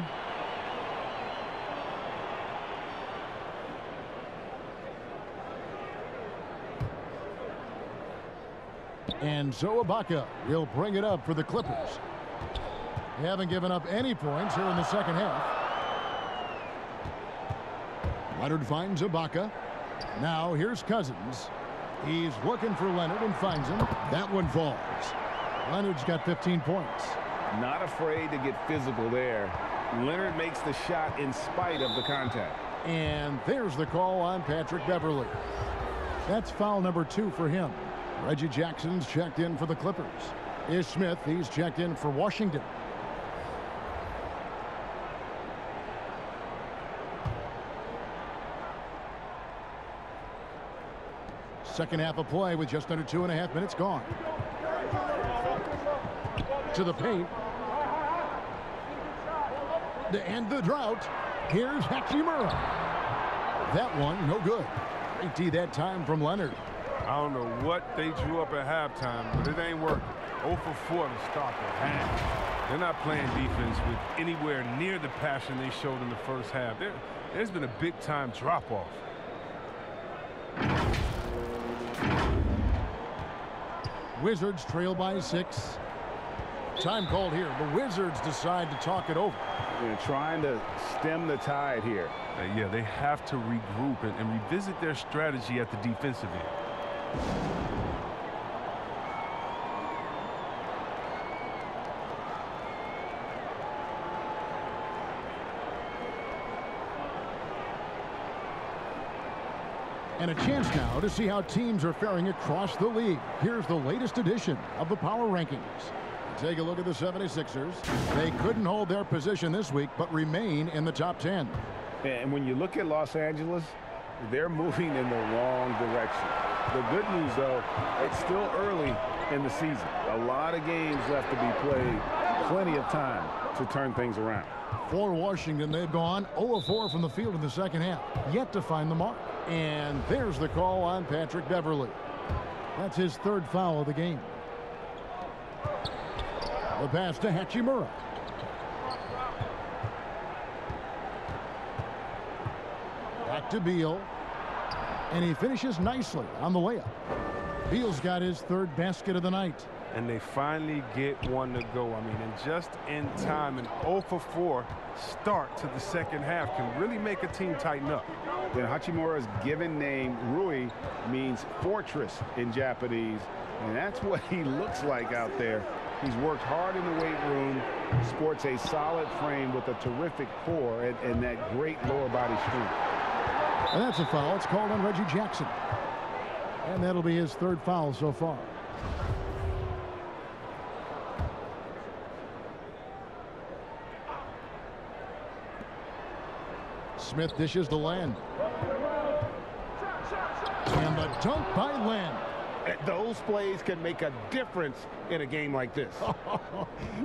And so Ibaka will bring it up for the Clippers. They haven't given up any points here in the second half. Leonard finds Ibaka. Now here's Cousins. He's looking for Leonard and finds him. That one falls. Leonard's got 15 points. Not afraid to get physical there Leonard makes the shot in spite of the contact. And there's the call on Patrick Beverley. That's foul number 2 for him. Reggie Jackson's checked in for the Clippers. Ish Smith, he's checked in for Washington. Second half of play with just under 2.5 minutes gone. To the paint. To end the drought, here's Hachimura. That one, no good. Great D that time from Leonard. I don't know what they drew up at halftime, but it ain't working. 0 for 4 to start the half. They're not playing defense with anywhere near the passion they showed in the first half. There's been a big-time drop-off. Wizards trail by 6. Time called here. The Wizards decide to talk it over. They're trying to stem the tide here. Yeah, they have to regroup and revisit their strategy at the defensive end. And a chance now to see how teams are faring across the league. Here's the latest edition of the Power Rankings. Take a look at the 76ers. They couldn't hold their position this week, but remain in the top 10. And when you look at Los Angeles, they're moving in the wrong direction. The good news, though, it's still early in the season. A lot of games left to be played. Plenty of time to turn things around. For Washington, they've gone 0-4 from the field in the second half. Yet to find the mark. And there's the call on Patrick Beverley. That's his 3rd foul of the game. The pass to Hachimura. Back to Beal. And he finishes nicely on the layup. Beal's got his 3rd basket of the night. And they finally get one to go. I mean, and just in time, an 0 for 4 start to the second half can really make a team tighten up. Then Hachimura's given name, Rui, means fortress in Japanese. And that's what he looks like out there. He's worked hard in the weight room, sports a solid frame with a terrific core and that great lower body strength. And that's a foul. It's called on Reggie Jackson. And that'll be his 3rd foul so far. Smith dishes to Len. And the dunk by Len. Those plays can make a difference in a game like this.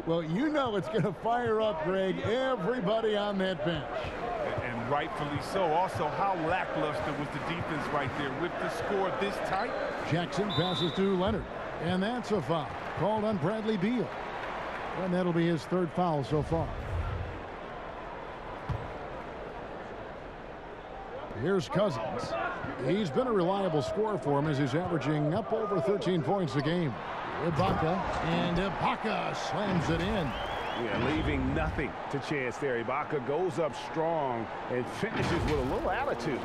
Well, you know it's going to fire up, Greg, everybody on that bench. And rightfully so. Also, how lackluster was the defense right there with the score this tight. Jackson passes to Leonard. And that's a foul called on Bradley Beal. And that'll be his 3rd foul so far. Here's Cousins. He's been a reliable scorer for him as he's averaging up over 13 points a game. Ibaka, and Ibaka slams it in. Yeah, leaving nothing to chance there. Ibaka goes up strong and finishes with a little attitude.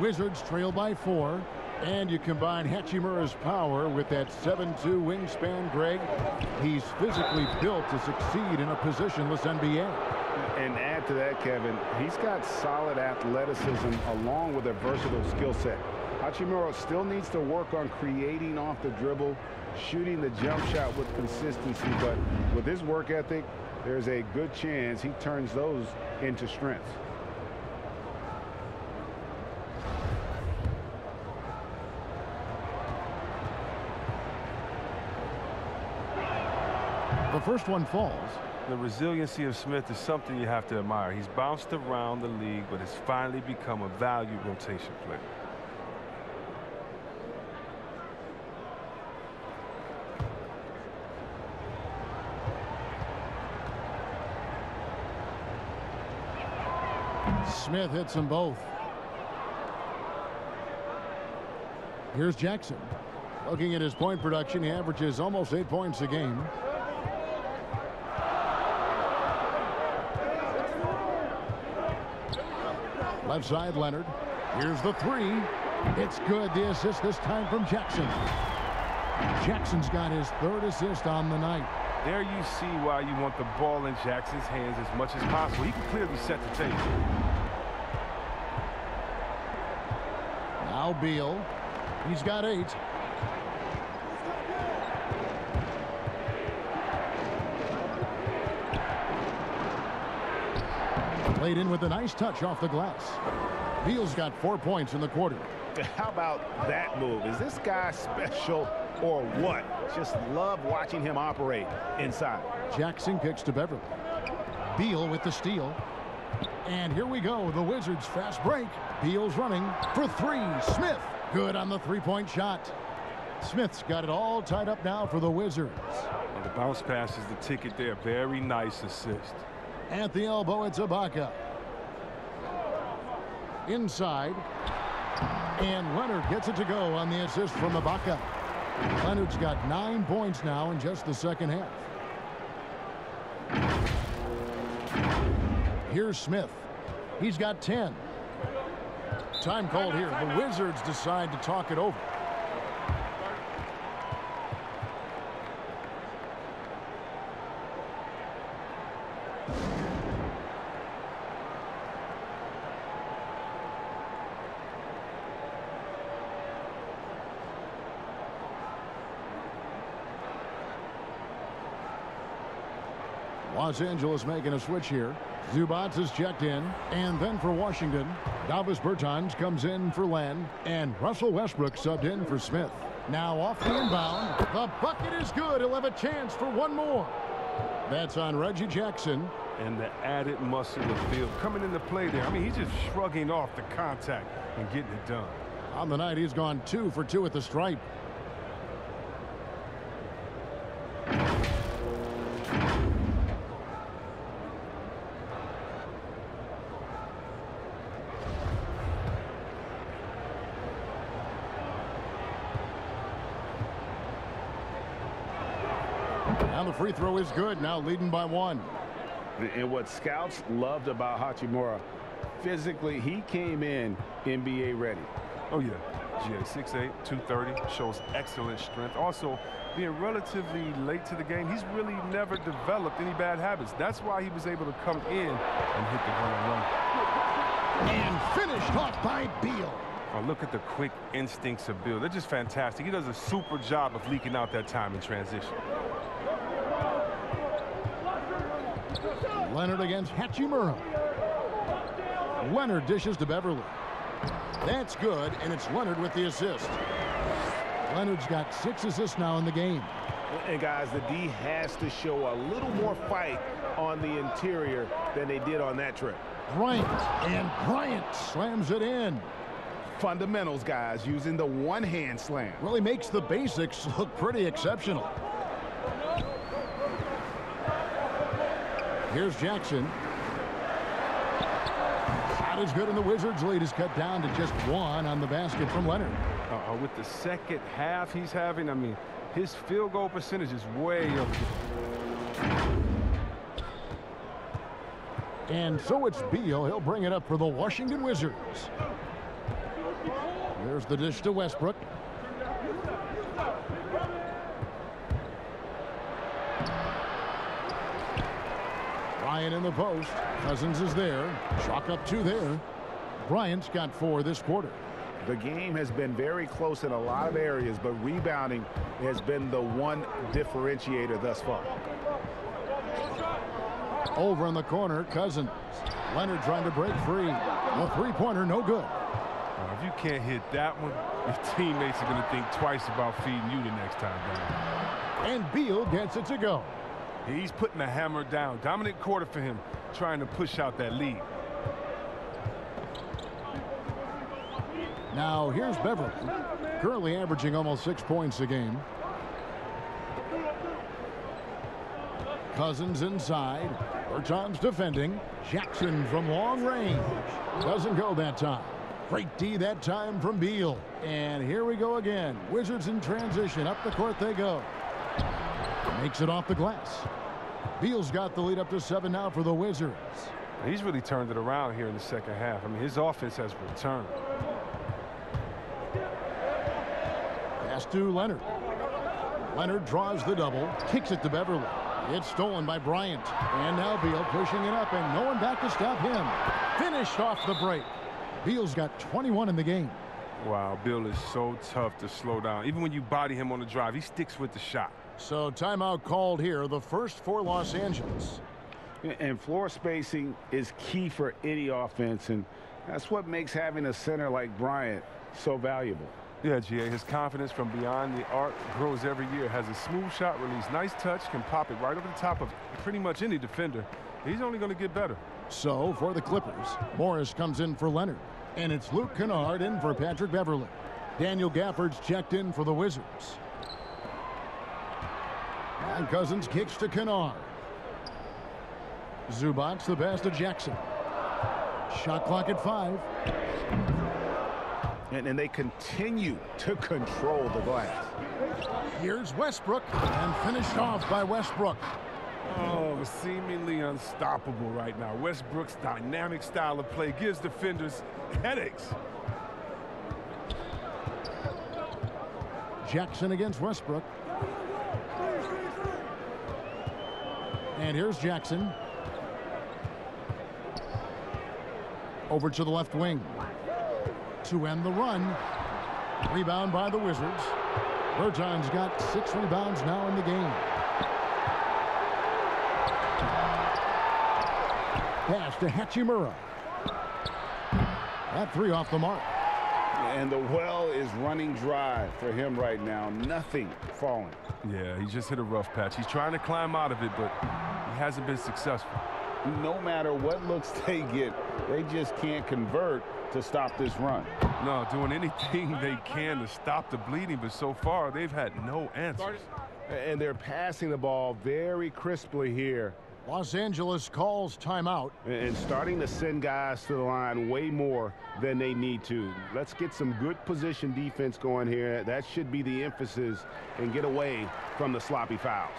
Wizards trail by 4. And you combine Hachimura's power with that 7'2" wingspan, Greg. He's physically built to succeed in a positionless NBA. And add to that, Kevin, he's got solid athleticism along with a versatile skill set. Hachimura still needs to work on creating off the dribble, shooting the jump shot with consistency, but with his work ethic, there's a good chance he turns those into strengths. The first one falls. The resiliency of Smith is something you have to admire. He's bounced around the league, but has finally become a valued rotation player. Smith hits them both. Here's Jackson. Looking at his point production, he averages almost 8 points a game. Left side, Leonard. Here's the 3. It's good. The assist this time from Jackson. Jackson's got his 3rd assist on the night. There you see why you want the ball in Jackson's hands as much as possible. He can clearly set the table. Now Beal. He's got 8. Played in with a nice touch off the glass. Beal's got 4 points in the quarter. How about that move? Is this guy special or what? Just love watching him operate inside. Jackson kicks to Beverly. Beal with the steal. And here we go. The Wizards fast break. Beal's running for 3. Smith. Good on the 3-point shot. Smith's got it all tied up now for the Wizards. Well, the bounce pass is the ticket there. Very nice assist. At the elbow, it's Ibaka. Inside. And Leonard gets it to go on the assist from Ibaka. Leonard's got 9 points now in just the second half. Here's Smith. He's got 10. Time called here. The Wizards decide to talk it over. Los Angeles making a switch here. Zubats is checked in. And then for Washington, Davis Bertans comes in for Len. And Russell Westbrook subbed in for Smith. Now off the inbound. The bucket is good. He'll have a chance for one more. That's on Reggie Jackson. And the added muscle of Field coming into play there. I mean, he's just shrugging off the contact and getting it done. On the night, he's gone 2 for 2 at the stripe. Now the free throw is good, now leading by 1. And what scouts loved about Hachimura, physically, he came in NBA ready. Oh, yeah. GA 6'8", 230, shows excellent strength. Also, being relatively late to the game, he's really never developed any bad habits. That's why he was able to come in and hit the run. And finished off by Beal. Oh, look at the quick instincts of Beal. They're just fantastic. He does a super job of leaking out that time in transition. Leonard against Hachimura. Leonard dishes to Beverly. That's good, and it's Leonard with the assist. Leonard's got 6 assists now in the game. And guys, the D has to show a little more fight on the interior than they did on that trip. Bryant, and Bryant slams it in. Fundamentals, guys, using the one-hand slam. Really makes the basics look pretty exceptional. Here's Jackson. Shot is good, and the Wizards' lead is cut down to just 1 on the basket from Leonard. With the second half he's having, I mean, his field goal percentage is way up. And so it's Beal. He'll bring it up for the Washington Wizards. There's the dish to Westbrook. Bryant in the post. Cousins is there. Chalk up 2 there. Bryant's got 4 this quarter. The game has been very close in a lot of areas, but rebounding has been the one differentiator thus far. Over in the corner, Cousins. Leonard trying to break free. The three-pointer, no good. If you can't hit that one, your teammates are going to think twice about feeding you the next time down. And Beal gets it to go. He's putting the hammer down. Dominant quarter for him, trying to push out that lead. Now here's Beverly, currently averaging almost 6 points a game. Cousins inside. Bertans defending. Jackson from long range. Doesn't go that time. Great D that time from Beal. And here we go again. Wizards in transition. Up the court they go. Makes it off the glass. Beal's got the lead up to 7 now for the Wizards. He's really turned it around here in the second half. I mean, his offense has returned. Pass to Leonard. Leonard draws the double. Kicks it to Beverly. It's stolen by Bryant. And now Beal pushing it up, and no one back to stop him. Finished off the break. Beal's got 21 in the game. Wow, Beal is so tough to slow down. Even when you body him on the drive, he sticks with the shot. So timeout called here, the first for Los Angeles. And floor spacing is key for any offense, and that's what makes having a center like Bryant so valuable. Yeah, GA, his confidence from beyond the arc grows every year. Has a smooth shot release, nice touch, can pop it right over the top of pretty much any defender. He's only going to get better. So for the Clippers, Morris comes in for Leonard. And it's Luke Kennard in for Patrick Beverley. Daniel Gafford's checked in for the Wizards. And Cousins kicks to Kennard. Zubac's the pass to Jackson. Shot clock at 5. And they continue to control the glass. Here's Westbrook, and finished off by Westbrook. Oh, seemingly unstoppable right now. Westbrook's dynamic style of play gives defenders headaches. Jackson against Westbrook. And here's Jackson. Over to the left wing. To end the run. Rebound by the Wizards. Berton's got 6 rebounds now in the game. Pass to Hachimura. That 3 off the mark. And the well is running dry for him right now. Nothing falling. Yeah, he just hit a rough patch. He's trying to climb out of it, but he hasn't been successful. No matter what looks they get, they just can't convert to stop this run. No, doing anything they can to stop the bleeding, but so far they've had no answers. And they're passing the ball very crisply here. Los Angeles calls timeout. And starting to send guys to the line way more than they need to. Let's get some good position defense going here. That should be the emphasis, and get away from the sloppy fouls.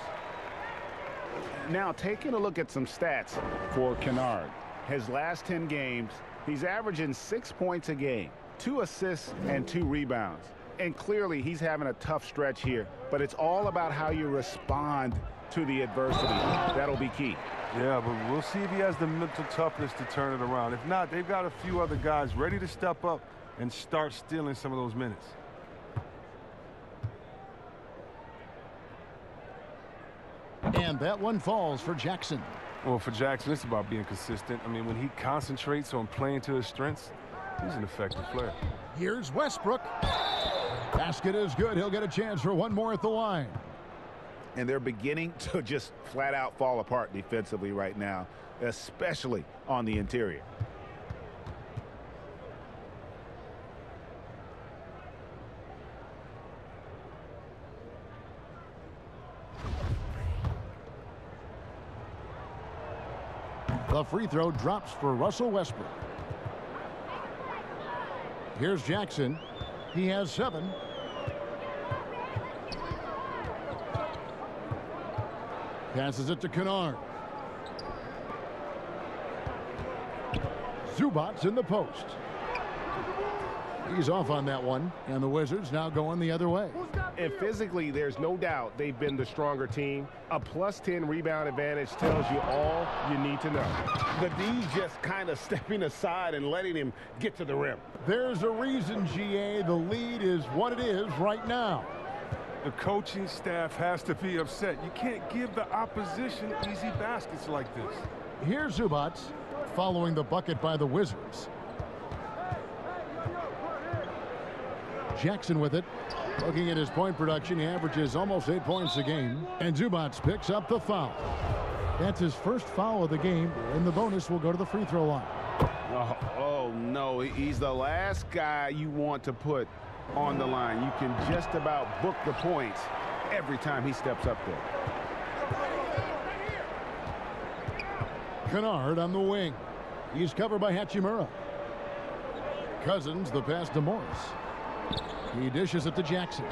Now, taking a look at some stats for Kennard. His last 10 games, he's averaging 6 points a game, 2 assists and 2 rebounds. And clearly he's having a tough stretch here, but it's all about how you respond to the adversity. That'll be key. Yeah, but we'll see if he has the mental toughness to turn it around. If not, they've got a few other guys ready to step up and start stealing some of those minutes. And that one falls for Jackson. Well, for Jackson, it's about being consistent. I mean, when he concentrates on playing to his strengths, he's an effective player. Here's Westbrook. Basket is good. He'll get a chance for one more at the line. And they're beginning to just flat out fall apart defensively right now, especially on the interior. The free throw drops for Russell Westbrook. Here's Jackson. He has 7. Passes it to Kennard. Zubac's in the post. He's off on that one, and the Wizards now going the other way. And physically, there's no doubt they've been the stronger team. A +10 rebound advantage tells you all you need to know. The D's just kind of stepping aside and letting him get to the rim. There's a reason, GA, the lead is what it is right now. The coaching staff has to be upset. You can't give the opposition easy baskets like this. Here's Zubac following the bucket by the Wizards. Jackson with it. Looking at his point production, he averages almost 8 points a game. And Zubac picks up the foul. That's his first foul of the game, and the bonus will go to the free throw line. Oh no, he's the last guy you want to put on the line. You can just about book the points every time he steps up there. Kennard on the wing. He's covered by Hachimura. Cousins, the pass to Morris. He dishes it to Jackson.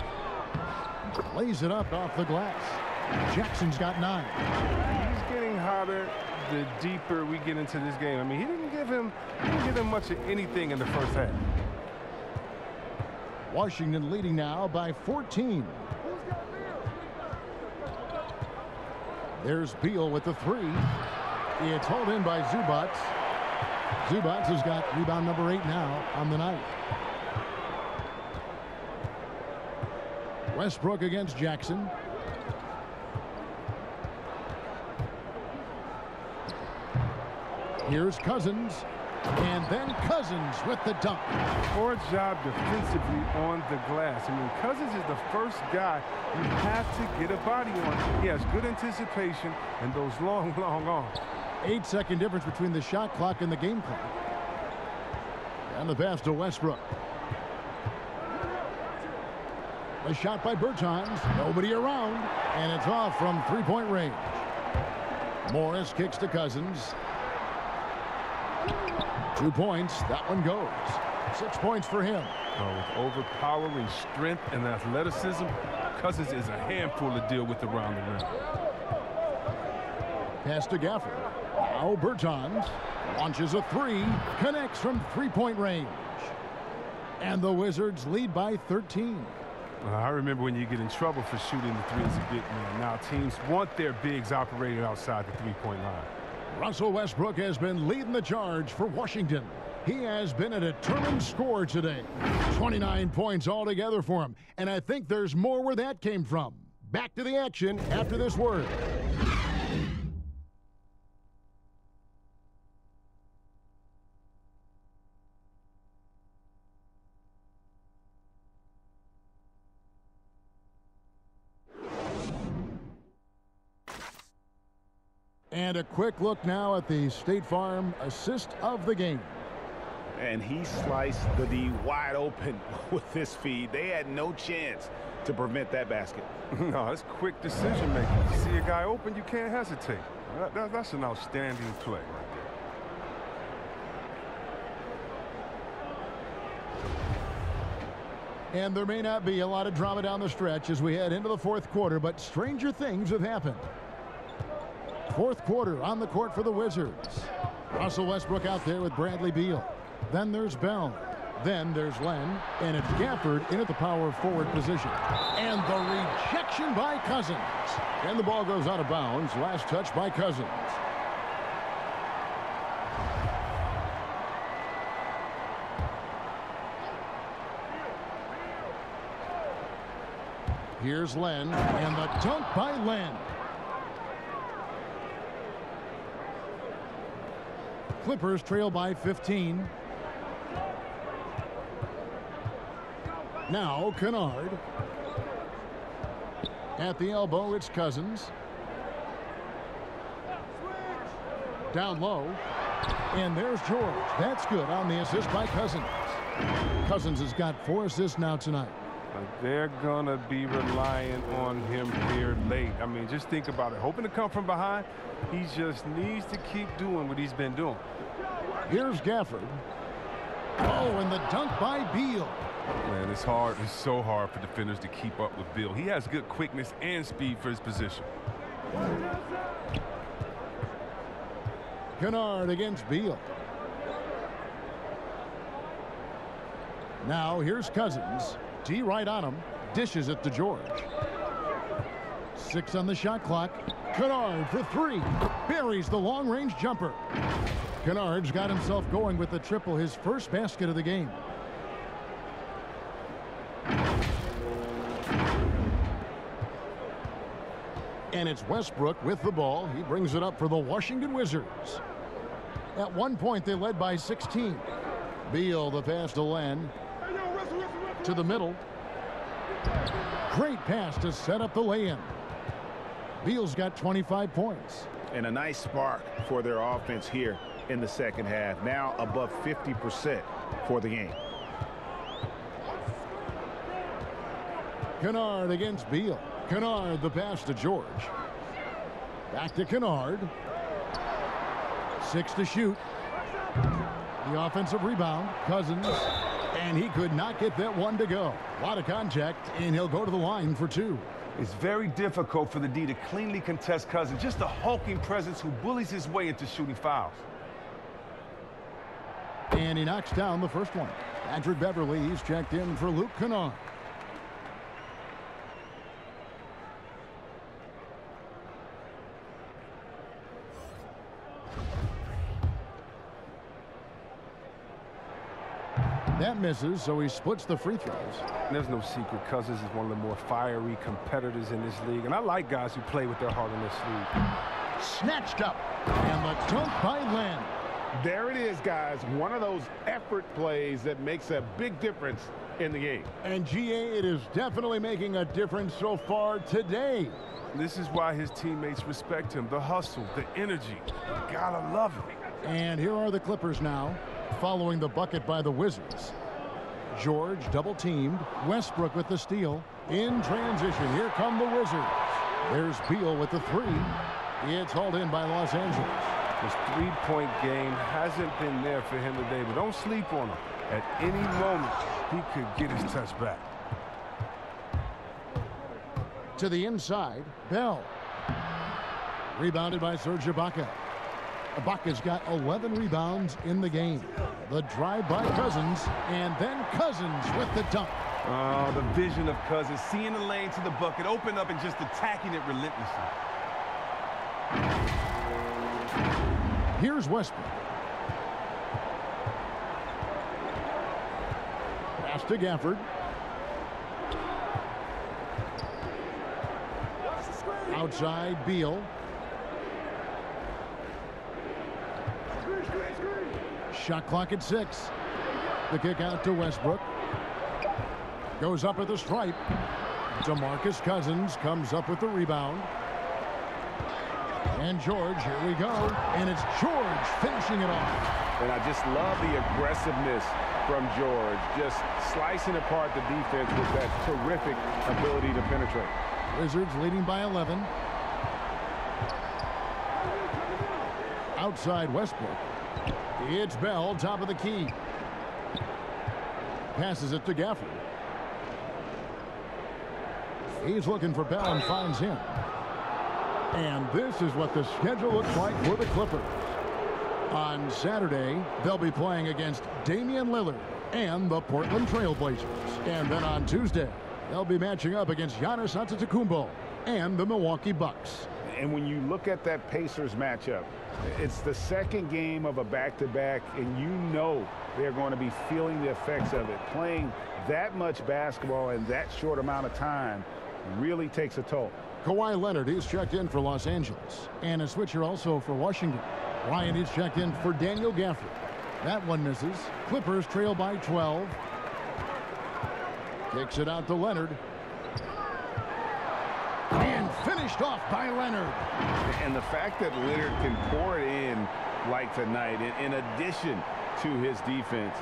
Lays it up off the glass. Jackson's got 9. He's getting hotter the deeper we get into this game. I mean, he didn't give him much of anything in the first half. Washington leading now by 14. There's Beal with the three. It's hauled in by Zubats. Zubats has got rebound number 8 now on the night. Westbrook against Jackson. Here's Cousins. And then Cousins with the dunk. Poor job defensively on the glass. I mean, Cousins is the first guy you have to get a body on. He has good anticipation and those long, long arms. 8-second difference between the shot clock and the game clock. And the pass to Westbrook. A shot by Bertans. Nobody around. And it's off from three-point range. Morris kicks to Cousins. 2 points. That one goes. 6 points for him. With overpowering strength and athleticism, Cousins is a handful to deal with around the rim. Pass to Gafford. Now Bertans launches a three. Connects from three-point range. And the Wizards lead by 13. I remember when you get in trouble for shooting the three as a big man. Now teams want their bigs operating outside the three-point line. Russell Westbrook has been leading the charge for Washington. He has been a determined scorer today. 29 points altogether for him. And I think there's more where that came from. Back to the action after this word. And a quick look now at the State Farm assist of the game. And he sliced the D wide open with this feed. They had no chance to prevent that basket. No, it's quick decision making. You see a guy open, you can't hesitate. That's an outstanding play right there. And there may not be a lot of drama down the stretch as we head into the fourth quarter, but stranger things have happened. Fourth quarter on the court for the Wizards. Russell Westbrook out there with Bradley Beal. Then there's Bell. Then there's Len. And it's Gafford in at the power forward position. And the rejection by Cousins. And the ball goes out of bounds. Last touch by Cousins. Here's Len. And the dunk by Len. Clippers trail by 15. Now Kennard. At the elbow, it's Cousins. Down low. And there's George. That's good on the assist by Cousins. Cousins has got 4 assists now tonight. They're going to be relying on him here late. I mean, just think about it. Hoping to come from behind, he just needs to keep doing what he's been doing. Here's Gafford. Oh, and the dunk by Beal. Man, it's hard. It's so hard for defenders to keep up with Beal. He has good quickness and speed for his position. Kennard against Beal. Now here's Cousins. D right on him. Dishes it to George. 6 on the shot clock. Kennard for 3. Buries the long-range jumper. Kennard's got himself going with the triple, his first basket of the game. And it's Westbrook with the ball. He brings it up for the Washington Wizards. At one point, they led by 16. Beal, the pass to Len. To the middle. Great pass to set up the lay-in. Beal's got 25 points. And a nice spark for their offense here in the second half. Now above 50% for the game. Kennard against Beal. Kennard, the pass to George. Back to Kennard. 6 to shoot. The offensive rebound. Cousins. And he could not get that one to go. A lot of contact, and he'll go to the line for 2. It's very difficult for the D to cleanly contest Cousins. Just a hulking presence who bullies his way into shooting fouls. And he knocks down the first one. Patrick Beverly, he's checked in for Luke Kennard. That misses, so he splits the free throws. There's no secret. Cousins is one of the more fiery competitors in this league, and I like guys who play with their heart on their sleeve. Snatched up, and the dunk by Len. There it is, guys. One of those effort plays that makes a big difference in the game. And GA, it is definitely making a difference so far today. This is why his teammates respect him. The hustle, the energy. You gotta love it. And here are the Clippers now, following the bucket by the Wizards. George double-teamed. Westbrook with the steal. In transition, here come the Wizards. There's Beal with the three. It's hauled in by Los Angeles. His three-point game hasn't been there for him today, but don't sleep on him. At any moment, he could get his touch back. To the inside, Bell. Rebounded by Serge Ibaka. Ibaka's got 11 rebounds in the game. The drive by Cousins, and then Cousins with the dunk. Oh, the vision of Cousins, seeing the lane to the bucket, open up and just attacking it relentlessly. Here's Westbrook. Pass to Gafford. Outside, Beal. Shot clock at 6. The kick out to Westbrook. Goes up at the stripe. DeMarcus Cousins comes up with the rebound. And George, here we go. And it's George finishing it off. And I just love the aggressiveness from George. Just slicing apart the defense with that terrific ability to penetrate. Wizards leading by 11. Outside Westbrook. It's Bell, top of the key. Passes it to Gafford. He's looking for Bell and finds him. And this is what the schedule looks like for the Clippers. On Saturday, they'll be playing against Damian Lillard and the Portland Trail Blazers. And then on Tuesday, they'll be matching up against Giannis Antetokounmpo and the Milwaukee Bucks. And when you look at that Pacers matchup, it's the second game of a back-to-back, and you know they're going to be feeling the effects of it. Playing that much basketball in that short amount of time really takes a toll. Kawhi Leonard is checked in for Los Angeles. And a switcher also for Washington. Ryan is checked in for Daniel Gafford. That one misses. Clippers trail by 12. Kicks it out to Leonard. And finished off by Leonard. And the fact that Leonard can pour it in like tonight, in addition to his defense,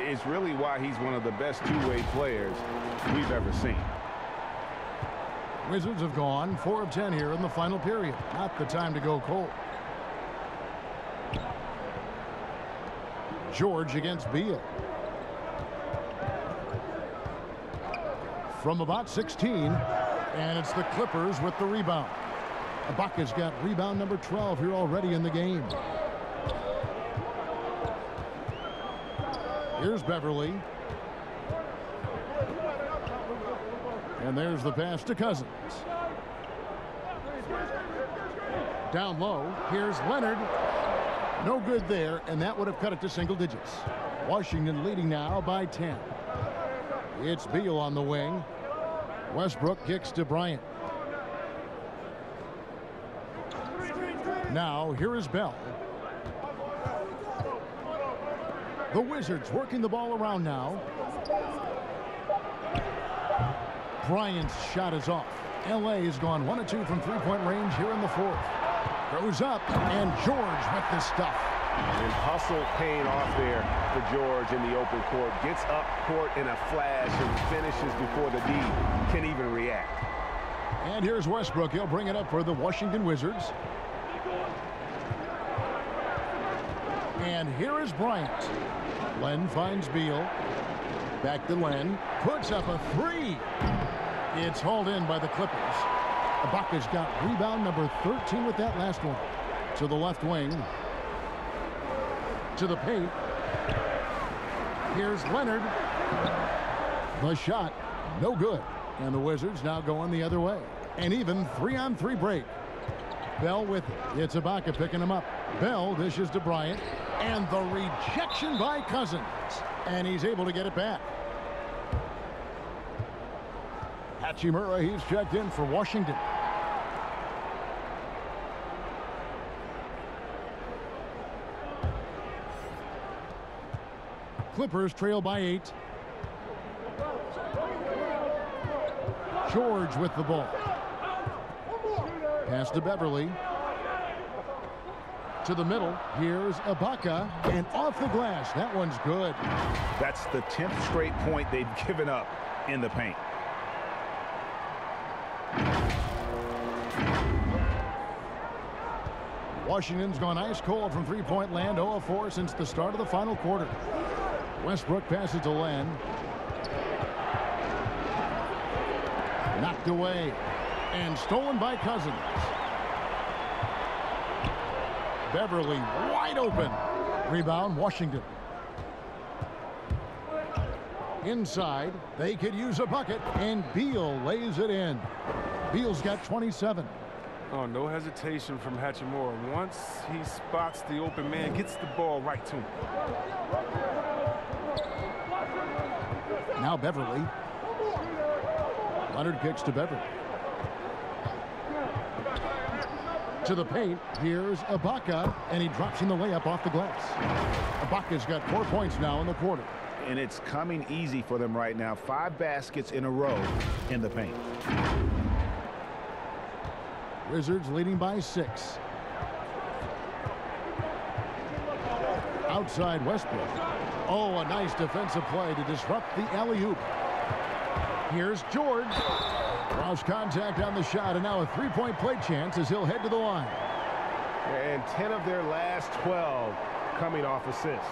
is really why he's one of the best two-way players we've ever seen. Wizards have gone 4 of 10 here in the final period. Not the time to go cold. George against Beal. From about 16. And it's the Clippers with the rebound. Ibaka's got rebound number 12 here already in the game. Here's Beverly. And there's the pass to Cousins. Down low, here's Leonard. No good there, and that would have cut it to single digits. Washington leading now by 10. It's Beal on the wing. Westbrook kicks to Bryant. Now, here is Bell. The Wizards working the ball around now. Bryant's shot is off. LA has gone 1 of 2 from three-point range here in the fourth. Goes up, and George with the stuff. And hustle paying off there for George in the open court. Gets up court in a flash and finishes before the D can even react. And here's Westbrook. He'll bring it up for the Washington Wizards. And here is Bryant. Len finds Beal. Back to Len. Puts up a three. It's hauled in by the Clippers. Ibaka's got rebound number 13 with that last one. To the left wing. To the paint. Here's Leonard. The shot, no good. And the Wizards now going the other way. An even 3-on-3 break. Bell with it. It's Ibaka picking him up. Bell dishes to Bryant, and the rejection by Cousins, and he's able to get it back. Hachimura, he's checked in for Washington. Clippers trail by 8. George with the ball. Pass to Beverly. To the middle. Here's Ibaka, and off the glass. That one's good. That's the 10th straight point they've given up in the paint. Washington's gone ice cold from three-point land, 0 of 4 since the start of the final quarter. Westbrook passes to Len. Knocked away and stolen by Cousins. Beverly wide open. Rebound, Washington. Inside, they could use a bucket, and Beal lays it in. Beal's got 27. Oh, no hesitation from Hachimura. Once he spots the open man, gets the ball right to him. Now Beverly. Leonard kicks to Beverly. To the paint. Here's Ibaka, and he drops in the layup off the glass. Ibaka's got 4 points now in the quarter. And it's coming easy for them right now. 5 baskets in a row in the paint. Wizards leading by 6. Outside Westbrook. Oh, a nice defensive play to disrupt the alley-oop. Here's George. Draws contact on the shot, and now a three-point play chance as he'll head to the line. And 10 of their last 12 coming off assists.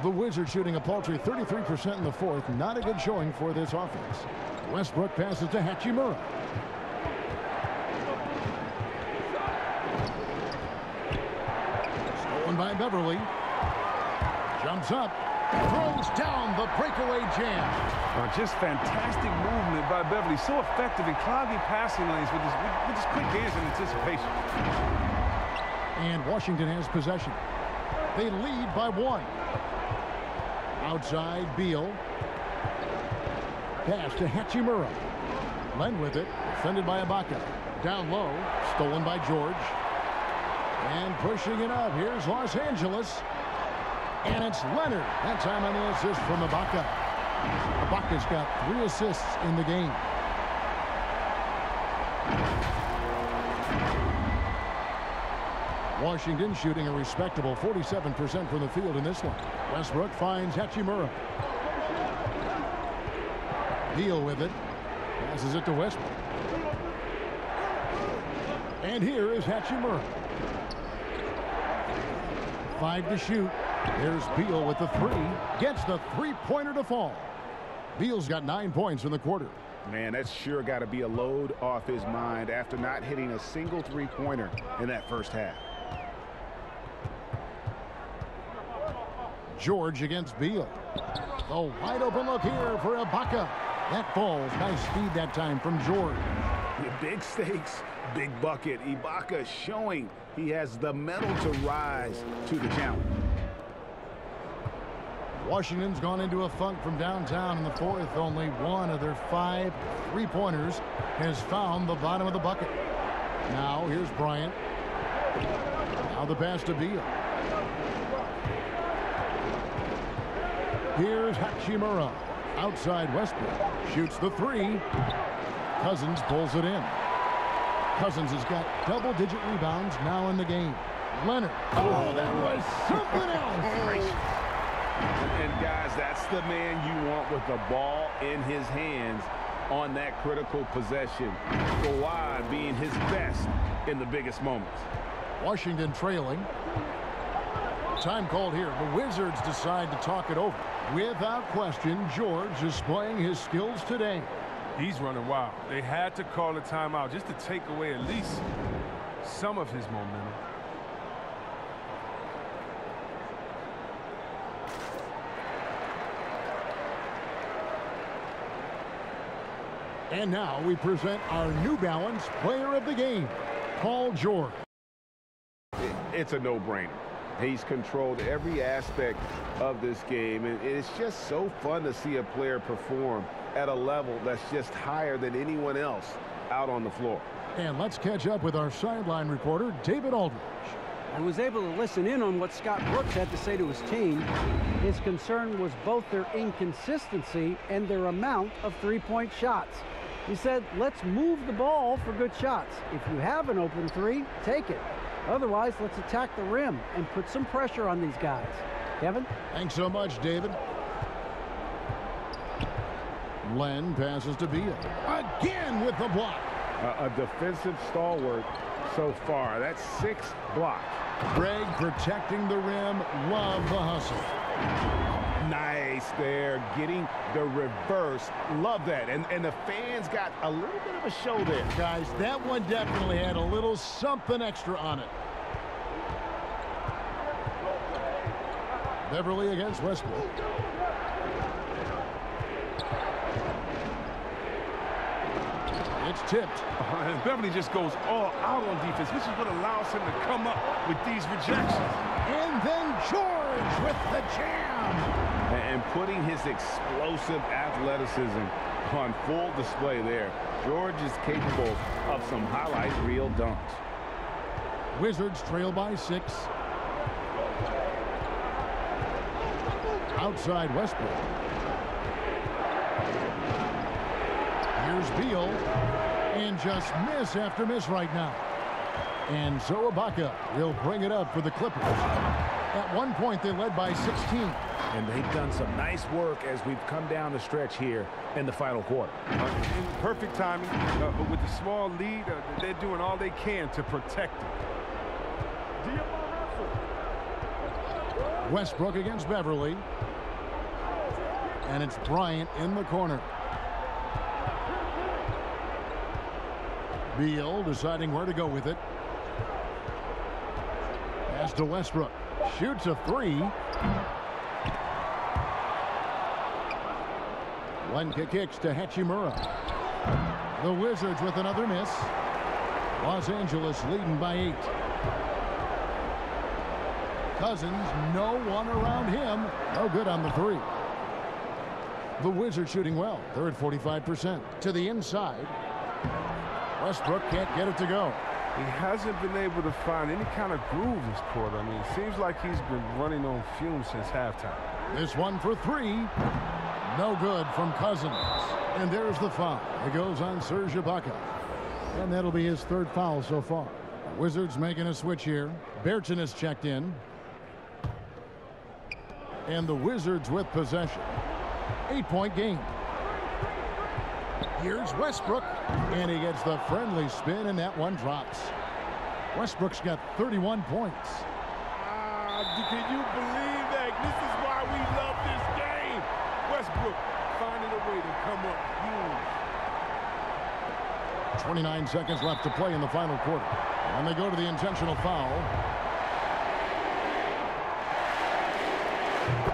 The Wizards shooting a paltry 33% in the fourth. Not a good showing for this offense. Westbrook passes to Hachimura. Stolen by Beverly. Jumps up. Throws down the breakaway jam. Just fantastic movement by Beverly. So effective in clogging passing lanes with his quick hands and anticipation. And Washington has possession. They lead by 1. Outside, Beal. Pass to Hachimura. Len with it. Defended by Ibaka. Down low. Stolen by George. And pushing it up. Here's Los Angeles. And it's Leonard. That time on the assist from Ibaka. Ibaka's got 3 assists in the game. Washington shooting a respectable 47% from the field in this one. Westbrook finds Hachimura. Beal with it. Passes it to Westbrook. And here is Hachimura. 5 to shoot. There's Beal with the 3. Gets the three-pointer to fall. Beal's got 9 points in the quarter. Man, that's sure got to be a load off his mind after not hitting a single three-pointer in that first half. George against Beal. The wide open look here for Ibaka. That falls. Nice speed that time from George. Big stakes, big bucket. Ibaka showing he has the mettle to rise to the challenge. Washington's gone into a funk from downtown in the fourth. Only 1 of their 5 three-pointers has found the bottom of the bucket. Now here's Bryant. Now the pass to Beal. Here's Hachimura. Outside Westbrook. Shoots the 3. Cousins pulls it in. Cousins has got double-digit rebounds now in the game. Leonard. Oh, that was something else. And guys, that's the man you want with the ball in his hands on that critical possession. Kawhi being his best in the biggest moments. Washington trailing. Time called here. The Wizards decide to talk it over. Without question, George is playing his skills today. He's running wild. They had to call a timeout just to take away at least some of his momentum. And now we present our New Balance Player of the Game, Paul George. It's a no-brainer. He's controlled every aspect of this game, and it's just so fun to see a player perform at a level that's just higher than anyone else out on the floor. And let's catch up with our sideline reporter, David Aldridge. I was able to listen in on what Scott Brooks had to say to his team. His concern was both their inconsistency and their amount of three-point shots. He said, let's move the ball for good shots. If you have an open three, take it. Otherwise, let's attack the rim and put some pressure on these guys. Kevin? Thanks so much, David. Len passes to Beal. Again with the block. A defensive stalwart so far. That's 6 blocks. Greg protecting the rim. Love the hustle. Nice there, getting the reverse. Love that. And the fans got a little bit of a show there. Guys, that one definitely had a little something extra on it. Beverly against Westbrook. It's tipped. And Beverly just goes all out on defense, which is what allows him to come up with these rejections. And then George with the jam. And putting his explosive athleticism on full display there. George is capable of some highlight reel dunks. Wizards trail by 6. Outside Westbrook. Here's Beal. And just miss after miss right now. And so Ibaka will bring it up for the Clippers. At one point, they led by 16. And they've done some nice work as we've come down the stretch here in the final quarter. In perfect timing, but with the small lead, they're doing all they can to protect it. Westbrook against Beverly. And it's Bryant in the corner. Beal deciding where to go with it. Pass to Westbrook. Shoots a 3. Lenka kicks to Hachimura. The Wizards with another miss. Los Angeles leading by 8. Cousins, no one around him. No good on the 3. The Wizards shooting well. They're at 45%. To the inside. Westbrook can't get it to go. He hasn't been able to find any kind of groove this quarter. I mean, it seems like he's been running on fumes since halftime. This one for 3. No good from Cousins. And there's the foul. It goes on Serge Ibaka. And that'll be his 3rd foul so far. The Wizards making a switch here. Bertin is checked in. And the Wizards with possession. 8-point game. Here's Westbrook. And he gets the friendly spin, and that one drops. Westbrook's got 31 points. Can you believe that? This is why we love this game. Westbrook finding a way to come up huge. 29 seconds left to play in the final quarter. And they go to the intentional foul.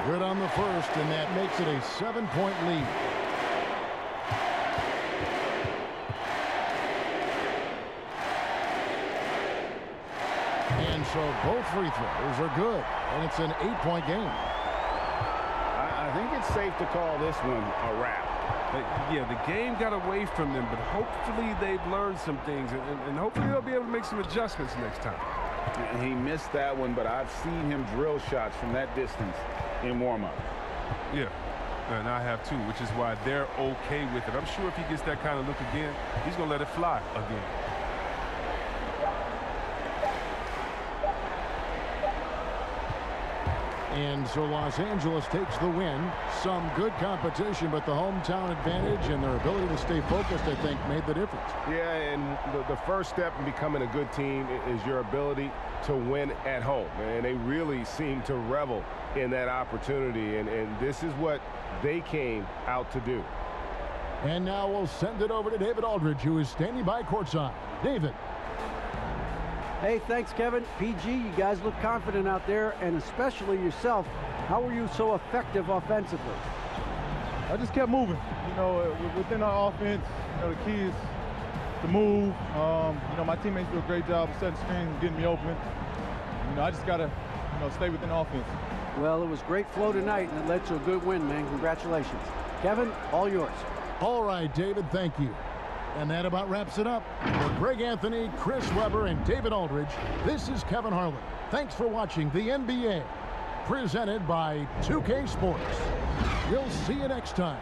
Good on the first, and that makes it a 7-point lead. And so both free throws are good, and it's an 8-point game. I think it's safe to call this one a wrap. Yeah, the game got away from them, but hopefully they've learned some things, and hopefully they'll be able to make some adjustments next time. He missed that one, but I've seen him drill shots from that distance in warm-up. Yeah, and I have too, which is why they're okay with it. I'm sure if he gets that kind of look again, he's going to let it fly again. And so Los Angeles takes the win. Some good competition, but the hometown advantage and their ability to stay focused, I think, made the difference. Yeah, and the first step in becoming a good team is your ability to win at home. And they really seem to revel in that opportunity. And this is what they came out to do. And now we'll send it over to David Aldridge, who is standing by courtside. David. Hey, thanks, Kevin. PG, you guys look confident out there, and especially yourself. How were you so effective offensively? I just kept moving. You know, within our offense, you know, the key is to move. You know, my teammates do a great job of setting screens, getting me open. You know, I just got to, you know, stay within offense. Well, it was great flow tonight, and it led to a good win, man. Congratulations. Kevin, all yours. All right, David, thank you. And that about wraps it up. For Greg Anthony, Chris Webber, and David Aldridge, this is Kevin Harlan. Thanks for watching the NBA, presented by 2K Sports. We'll see you next time.